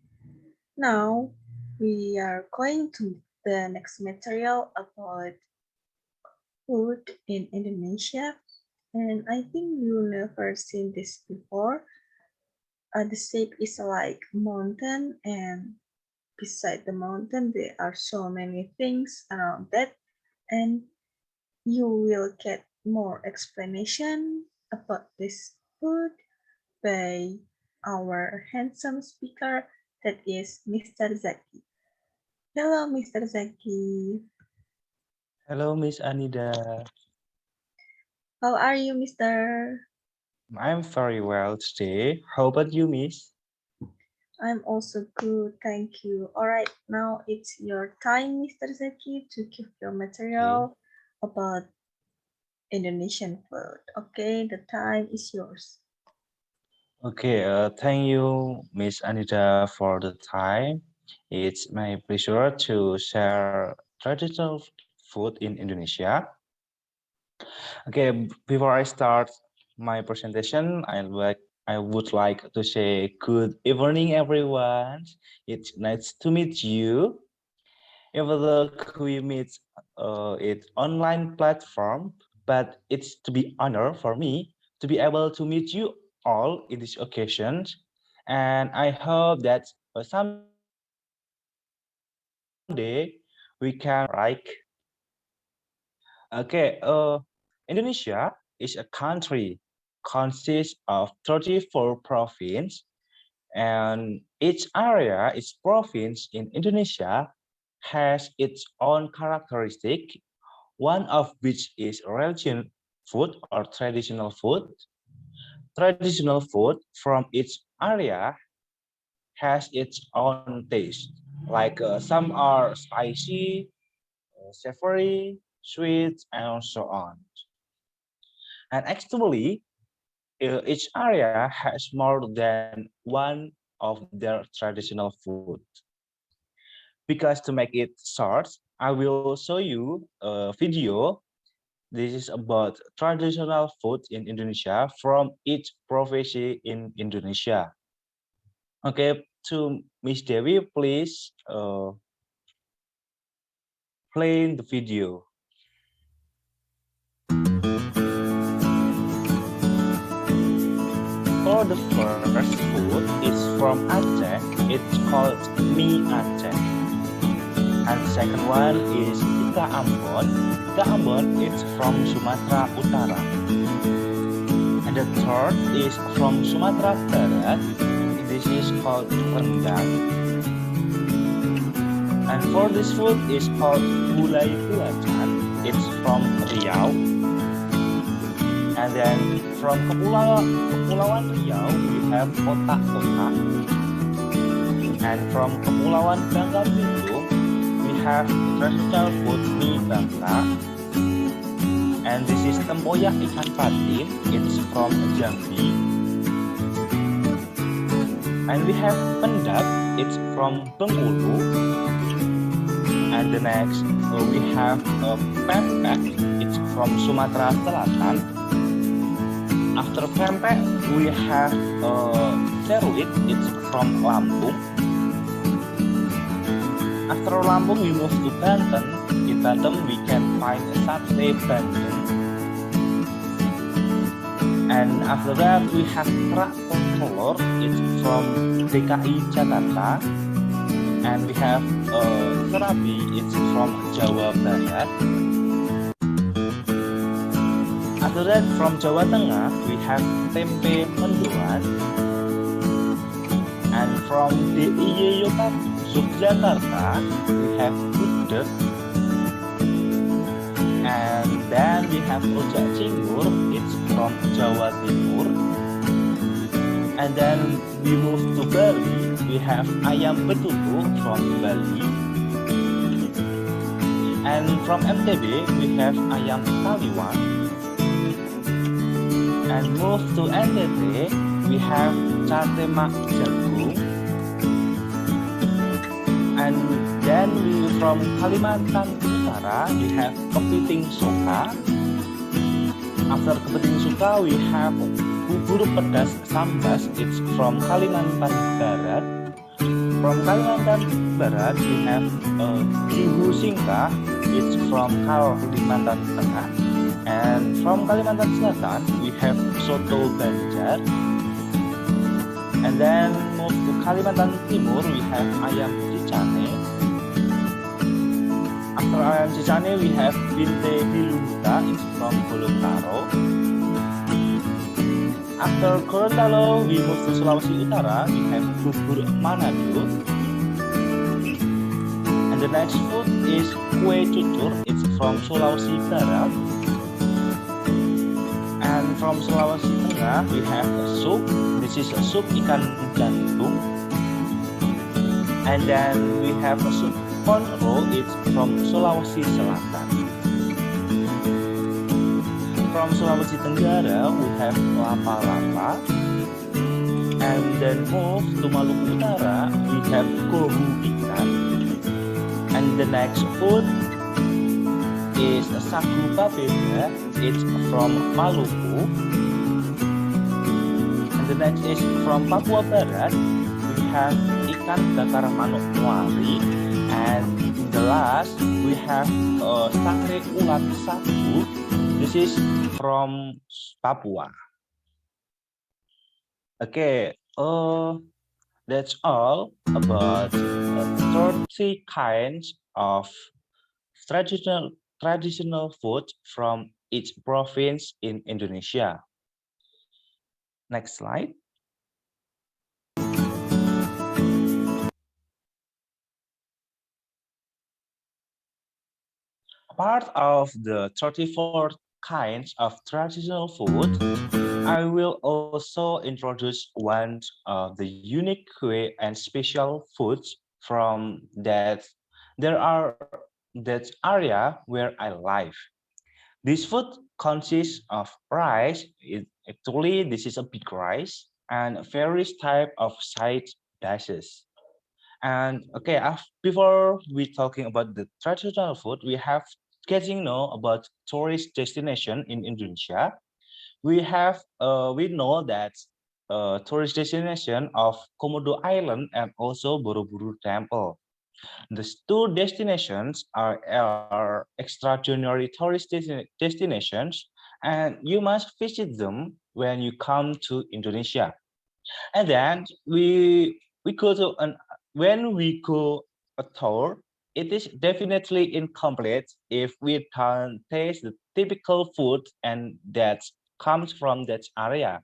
now we are going to the next material about food in Indonesia. And I think you never seen this before. The shape is like mountain, and beside the mountain there are so many things around that, and you will get more explanation about this food by our handsome speaker, that is Mr. Zaki. Hello, Mr. Zaki. Hello, Miss Annida. How are you, Mr.? I'm very well today. How about you, Miss? I'm also good, thank you. All right, now it's your time, Mr. Zaki, to give your material about Indonesian food. Okay, the time is yours. Okay, thank you, Miss Anita, for the time. It's my pleasure to share traditional food in Indonesia. Okay, before I start my presentation, I would like to say good evening, everyone. It's nice to meet you. Even though we meet it online platform, but it's to be honor for me to be able to meet you all in this occasion, and I hope that someday we can like. Okay, Indonesia is a country consists of 34 provinces, and each area, each province in Indonesia has its own characteristic, one of which is religion food or traditional food. Traditional food from each area has its own taste, like some are spicy, savory, sweet, and so on. And actually, each area has more than one of their traditional food. Because to make it short, I will show you a video. This is about traditional food in Indonesia from each province in Indonesia. Okay, to Miss Dewi, please play the video. For the first food is from Aceh. It's called mie Aceh. And the second one is Ika Ambon. Ika Ambon is from Sumatera Utara. And the third is from Sumatera Barat. This is called rendang. And for this food is called gulai belacan. It's from Riau. And then from Kepulauan Riau we have otak-otak. And from Kepulauan Bangka Belitung we have traditional food mie bangka. And this is tempoyak ikan patin. It's from Jambi. And we have pendap. It's from Bengkulu. And the next we have pempek. It's from Sumatera Selatan. After pempek we have seruit. It's from Lampung. After Lampung we move to Banten. In Banten we can find sate Banten. And after that we have kerak telur. It's from DKI Jakarta. And we have serabi. It's from Jawa Barat. After that from Jawa Tengah we have tempe mendoan. And from DIY Yogyakarta we have gudeg. And then we have rujak cingur. It's from Jawa Timur. And then we move to Bali. We have ayam betutu from Bali. And from MTB we have ayam taliwang. And move to NTT we have sate mak jagung. And then we from Kalimantan Utara we have kepiting soka. After kepiting soka we have bubur pedas sambas. It's from Kalimantan Barat. From Kalimantan Barat we have juhu singka. It's from Kalimantan Tengah. And from Kalimantan Selatan, we have soto Banjar. And then move to Kalimantan Timur, we have ayam cicane. After ayam cicane, we have binte bilungta, it's from Gorontalo. After Gorontalo, we move to Sulawesi Utara, we have bubur Manado. And the next food is kue cucur, it's from Sulawesi Barat. And from Sulawesi Tengah, we have a soup. This is a soup ikan jantung. And then we have a soup ponro, it's from Sulawesi Selatan. From Sulawesi Tenggara, we have lapa-lapa. And then move to Maluku Utara, we have gohu ikan. And the next food is a sagu babeda, it's from Maluku. And the next is from Papua Barat, we have ikan bakar manuk muari. And the last, we have sangre ulat sagu. This is from Papua. Okay, that's all about 30 kinds of traditional food from each province in Indonesia. Next slide. Part of the 34 kinds of traditional food, I will also introduce one of the unique and special foods from that area where I live. This food consists of rice. Actually, this is a big rice and various type of side dishes. And okay, before we talking about the traditional food, we have getting know about tourist destination in Indonesia. We know that tourist destination of Komodo Island and also Borobudur Temple. These two destinations are extraordinary tourist destinations, and you must visit them when you come to Indonesia. And then we go to when we go a tour, it is definitely incomplete if we don't taste the typical food and that comes from that area.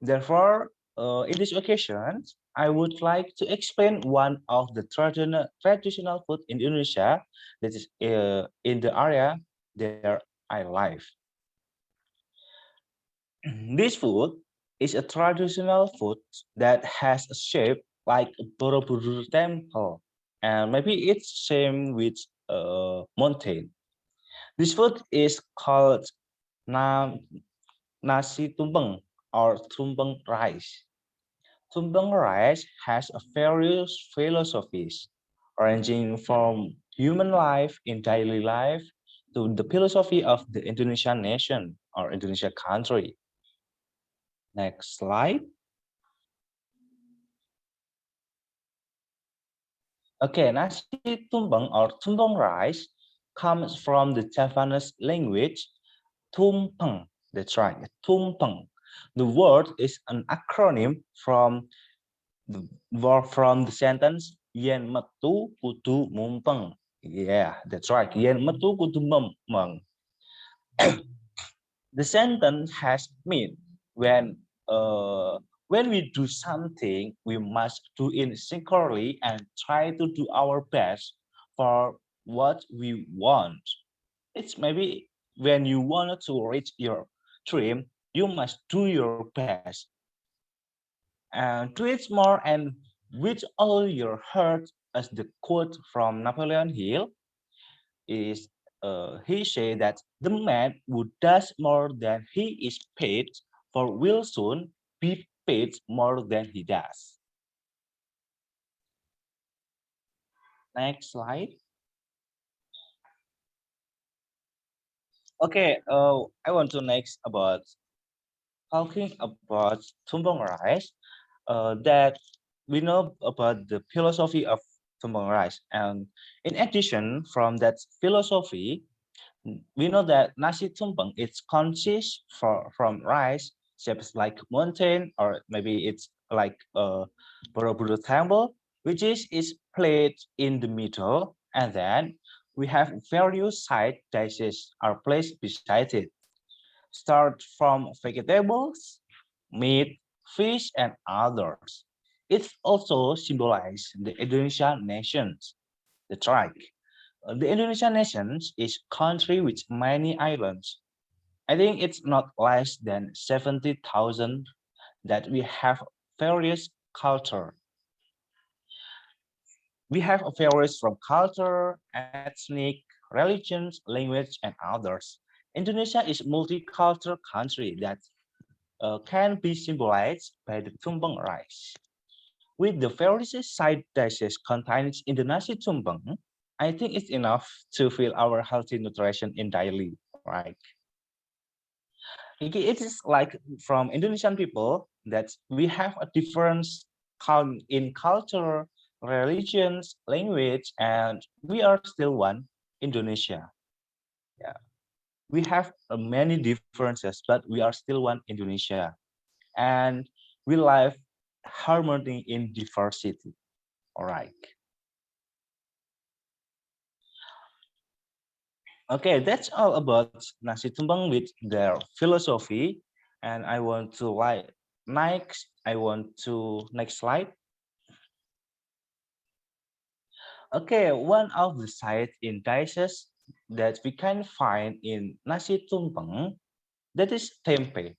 Therefore, in this occasion, I would like to explain one of the traditional food in Indonesia that is in the area there I live. This food is a traditional food that has a shape like a Borobudur temple, and maybe it's same with a mountain. This food is called nasi tumpeng or tumpeng rice. Tumpeng rice has a various philosophies, ranging from human life in daily life to the philosophy of the Indonesian nation or Indonesia country. Next slide. Okay, nasi tumpeng or tumpeng rice comes from the Javanese language tumpeng. That's right, tumpeng. The word is an acronym from the sentence yen metu kudu mumpeng. Yeah, that's right. Yen metu kudu mumpeng. The sentence has mean when we do something, we must do it sincerely and try to do our best for what we want. It's maybe when you want to reach your dream, you must do your best. And do it more and with all your heart, as the quote from Napoleon Hill is he said that the man who does more than he is paid for will soon be paid more than he does. Next slide. Okay, I want to next about talking about tumpeng rice. That we know about the philosophy of tumpeng rice, and in addition from that philosophy, we know that nasi tumpeng it consists from rice shapes like mountain, or maybe it's like a Borobudur temple, which is placed in the middle, and then we have various side dishes are placed beside it. Start from vegetables, meat, fish, and others. It also symbolizes the Indonesian nations, the tribe. The Indonesian nation is country with many islands. I think it's not less than 70,000 that we have various culture. We have various from culture, ethnic, religions, language, and others. Indonesia is multicultural country that can be symbolized by the tumpeng rice. With the various side dishes contained in the nasi tumpeng, I think it's enough to fill our healthy nutrition in daily, right? Okay, it is like from Indonesian people that we have a difference count in culture, religions, language, and we are still one Indonesia. Yeah, we have many differences, but we are still one Indonesia, and we live harmony in diversity. All right. Okay, that's all about nasi tumpeng with their philosophy, and I want to next slide. Okay, one of the sites in dishes that we can find in nasi tumpeng, that is tempe.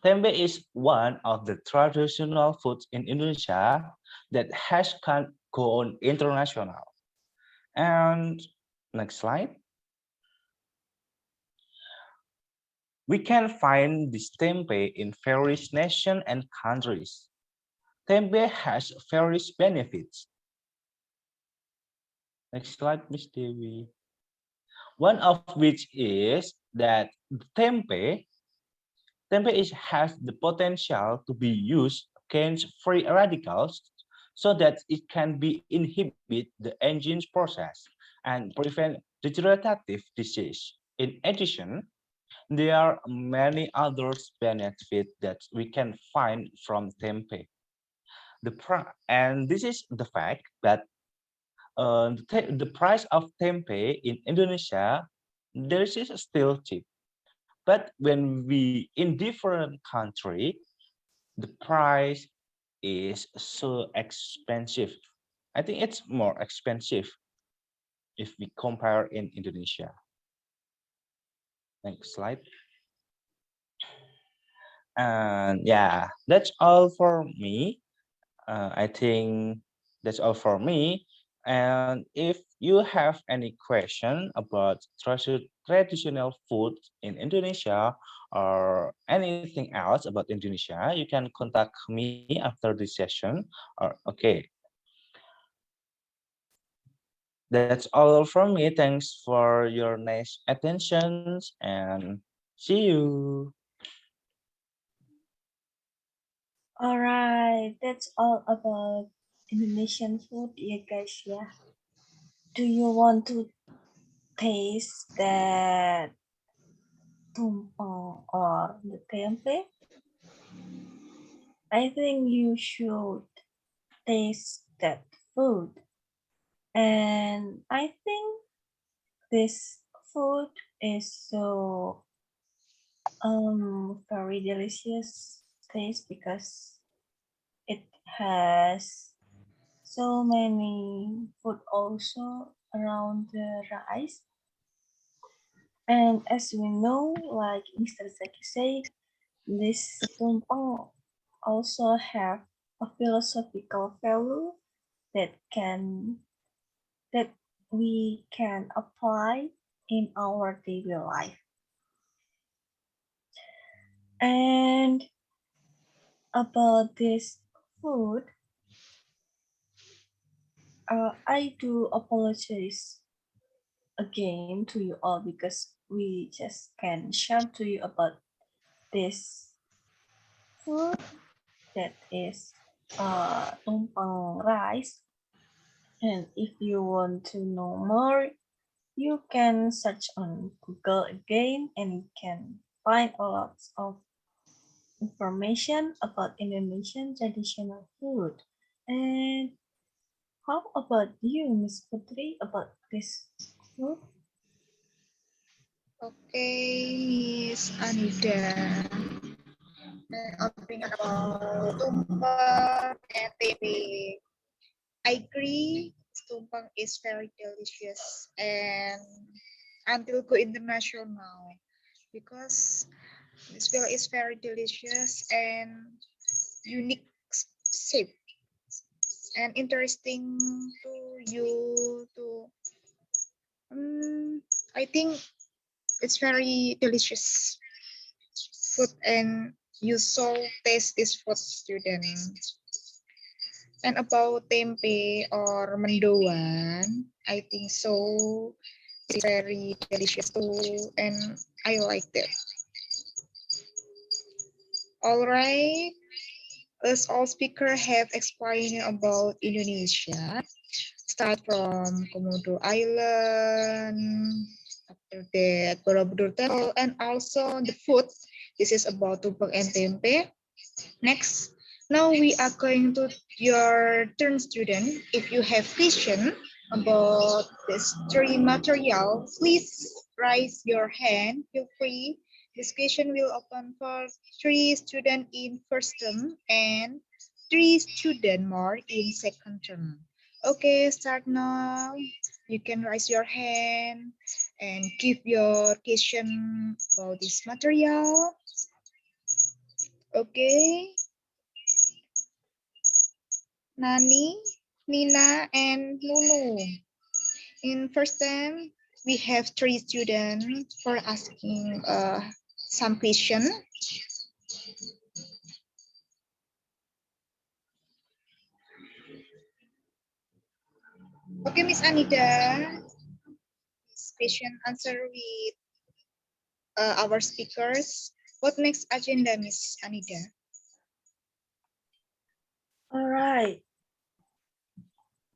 Tempe is one of the traditional foods in Indonesia that has gone international. And next slide. We can find this tempe in various nations and countries. Tempe has various benefits. Next slide, Miss Dewi. One of which is that tempe has the potential to be used against free radicals so that it can be inhibit the engine's process and prevent degenerative disease. In addition, there are many other benefits that we can find from tempe. And this is the fact that the price of tempe in Indonesia, there is still cheap. But when we in different country, the price is so expensive. I think it's more expensive if we compare in Indonesia. Next slide. And yeah, that's all for me. I think that's all for me. And if you have any question about traditional food in Indonesia or anything else about Indonesia, you can contact me after this session. Or okay, that's all from me. Thanks for your nice attentions and see you. All right, that's all about Indonesian food, ya guys. Yeah. Do you want to taste that tumpeng or the tempe? I think you should taste that food. And I think this food is so very delicious taste because it has so many food also around the rice. And as we know, like Mr. Zaki said, this tumpeng also have a philosophical value that that we can apply in our daily life. And about this food, I do apologize again to you all because we just can share to you about this food that is tumpeng rice. And if you want to know more, You can search on Google again and you can find a lot of information about Indonesian traditional food. And how about you, Miss Putri, about this food? Okay, Miss Annida. Opinion about tumpeng and tempe. I agree, tumpeng is very delicious and until go international now because this bill is very delicious and unique shape and interesting to you to I think it's very delicious food and you so taste this food student. And about tempe or mendoan, I think so. It's very delicious too, and I like that. All right, as all speakers have explained about Indonesia, start from Komodo Island, after that Borobudur Temple, and also the food. This is about tumpeng and tempe. Next, now we are going to your turn, student. If you have question about this three material, please raise your hand. Feel free. This question will open for 3 students in first term and 3 students more in second term. Okay, start now. You can raise your hand and give your question about this material. Okay. Nani, Nina, and Nunu. In first term, we have 3 students for asking some question. Okay, Miss Annida. This question answer with our speakers. What next agenda, Miss Annida? All right.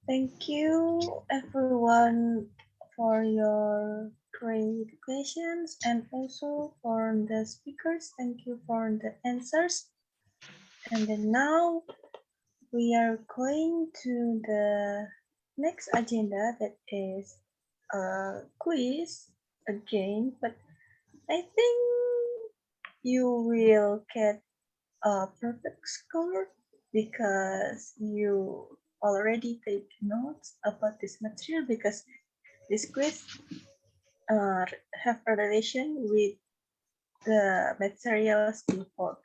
Thank you, everyone, for your great questions and also for the speakers. Thank you for the answers. And then now we are going to the next agenda that is a quiz again, but I think you will get a perfect score because you already take notes about this material because this quiz have a relation with the materials before.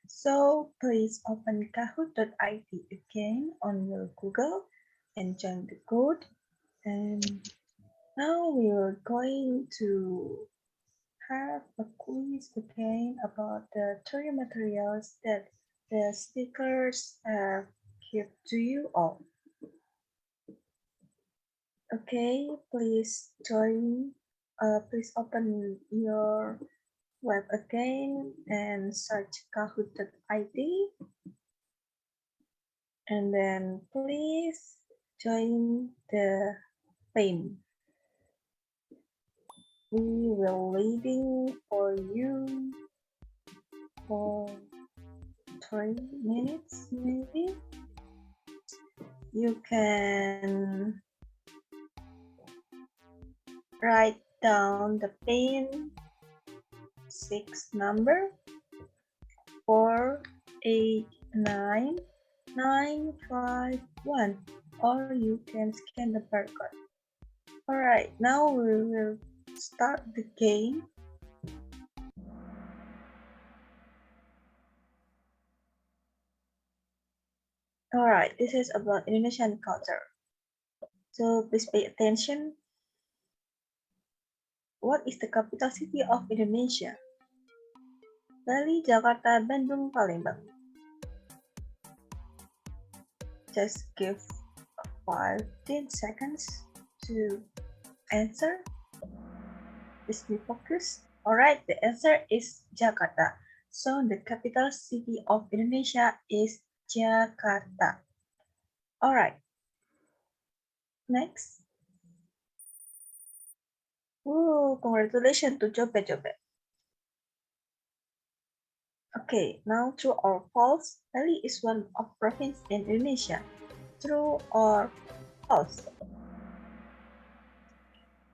So please open kahoot.it again on your Google and join the code. And now we are going to have a quiz again about the three materials that the speakers have give to you all. Okay, please please open your web again and search kahoot.it and then please join the link. We will waiting for you for 3 minutes maybe. You can write down the pin 6 number 489951 or you can scan the barcode. All right, now we will start the game. All right, this is about Indonesian culture. So please pay attention. What is the capital city of Indonesia? Bali, Jakarta, Bandung, Palembang. Just give 15 seconds to answer. Please be focused. All right, the answer is Jakarta. So the capital city of Indonesia is Jakarta. All right. Next. congratulations to Jobe. Okay, now true or false? Bali is one of province in Indonesia. True or false?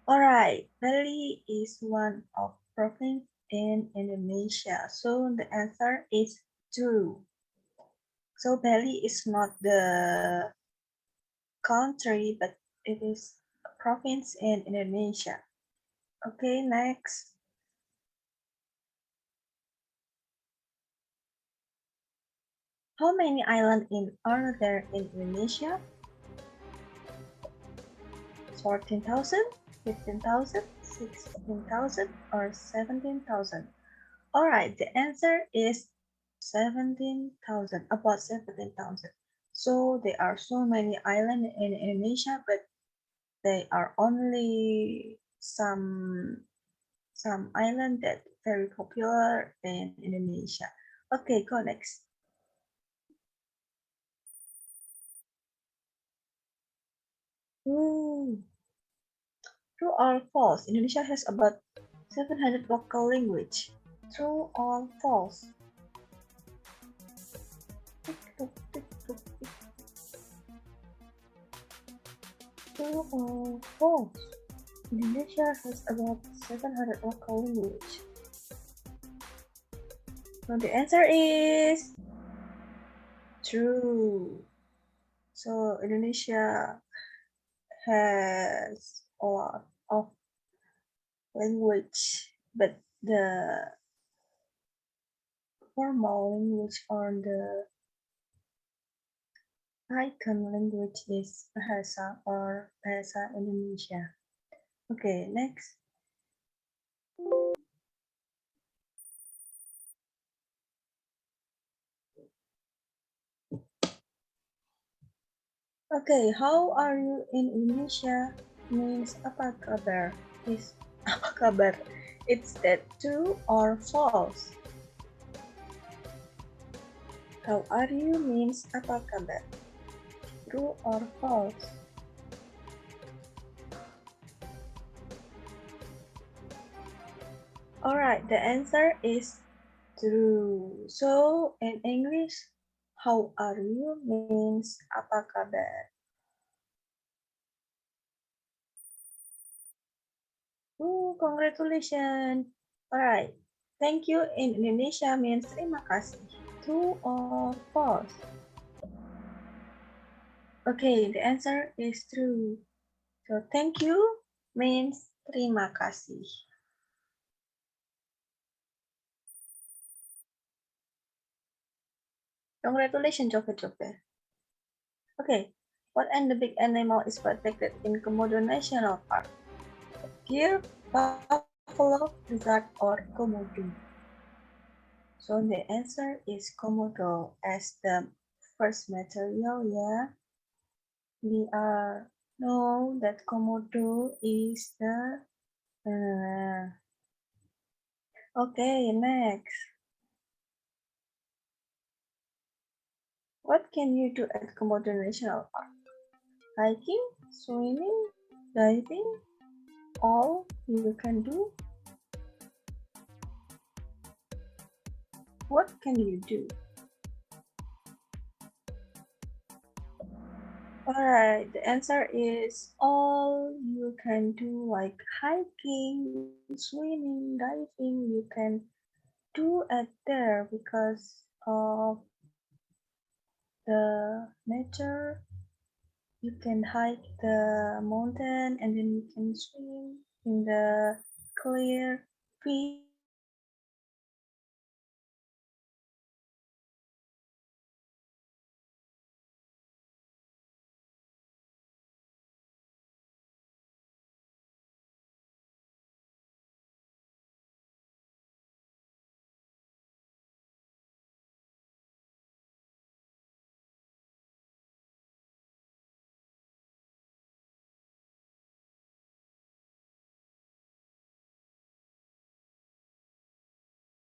Alright, Bali is one of province in Indonesia. So the answer is true. So Bali is not the country, but it is a province in Indonesia. Okay, next. How many islands are there in Indonesia? 14,000, 15,000, 16,000, or 17,000? Alright, the answer is 17,000, about 17,000. So there are so many islands in Indonesia, but they are only some island that very popular in Indonesia. Okay, go next. True or false? Indonesia has about 700 local language. True or false? True or false? Indonesia has about 700 local language. So the answer is true. So Indonesia has a lot of language, but the formal language or the icon language is Bahasa or Bahasa Indonesia. Okay, next. Okay, how are you in Indonesia means apa kabar? Is apa kabar? It's that true or false? How are you means apa kabar? True or false? Alright, the answer is true. So in English, how are you means apa kabar? Congratulations. Alright, thank you in Indonesia means terima kasih. True or false? Okay, the answer is true. So thank you means terima kasih. Congratulations, Joke. Okay, what endemic animal is protected in Komodo National Park? Deer, buffalo, lizard, or komodo? So the answer is komodo as the first material, yeah. We know that komodo is the okay, next. What can you do at Komodo National Park? Hiking, swimming, diving, all you can do. What can you do? Alright, the answer is all you can do, like hiking, swimming, diving, you can do at there because of the nature. You can hike the mountain and then you can swim in the clear fish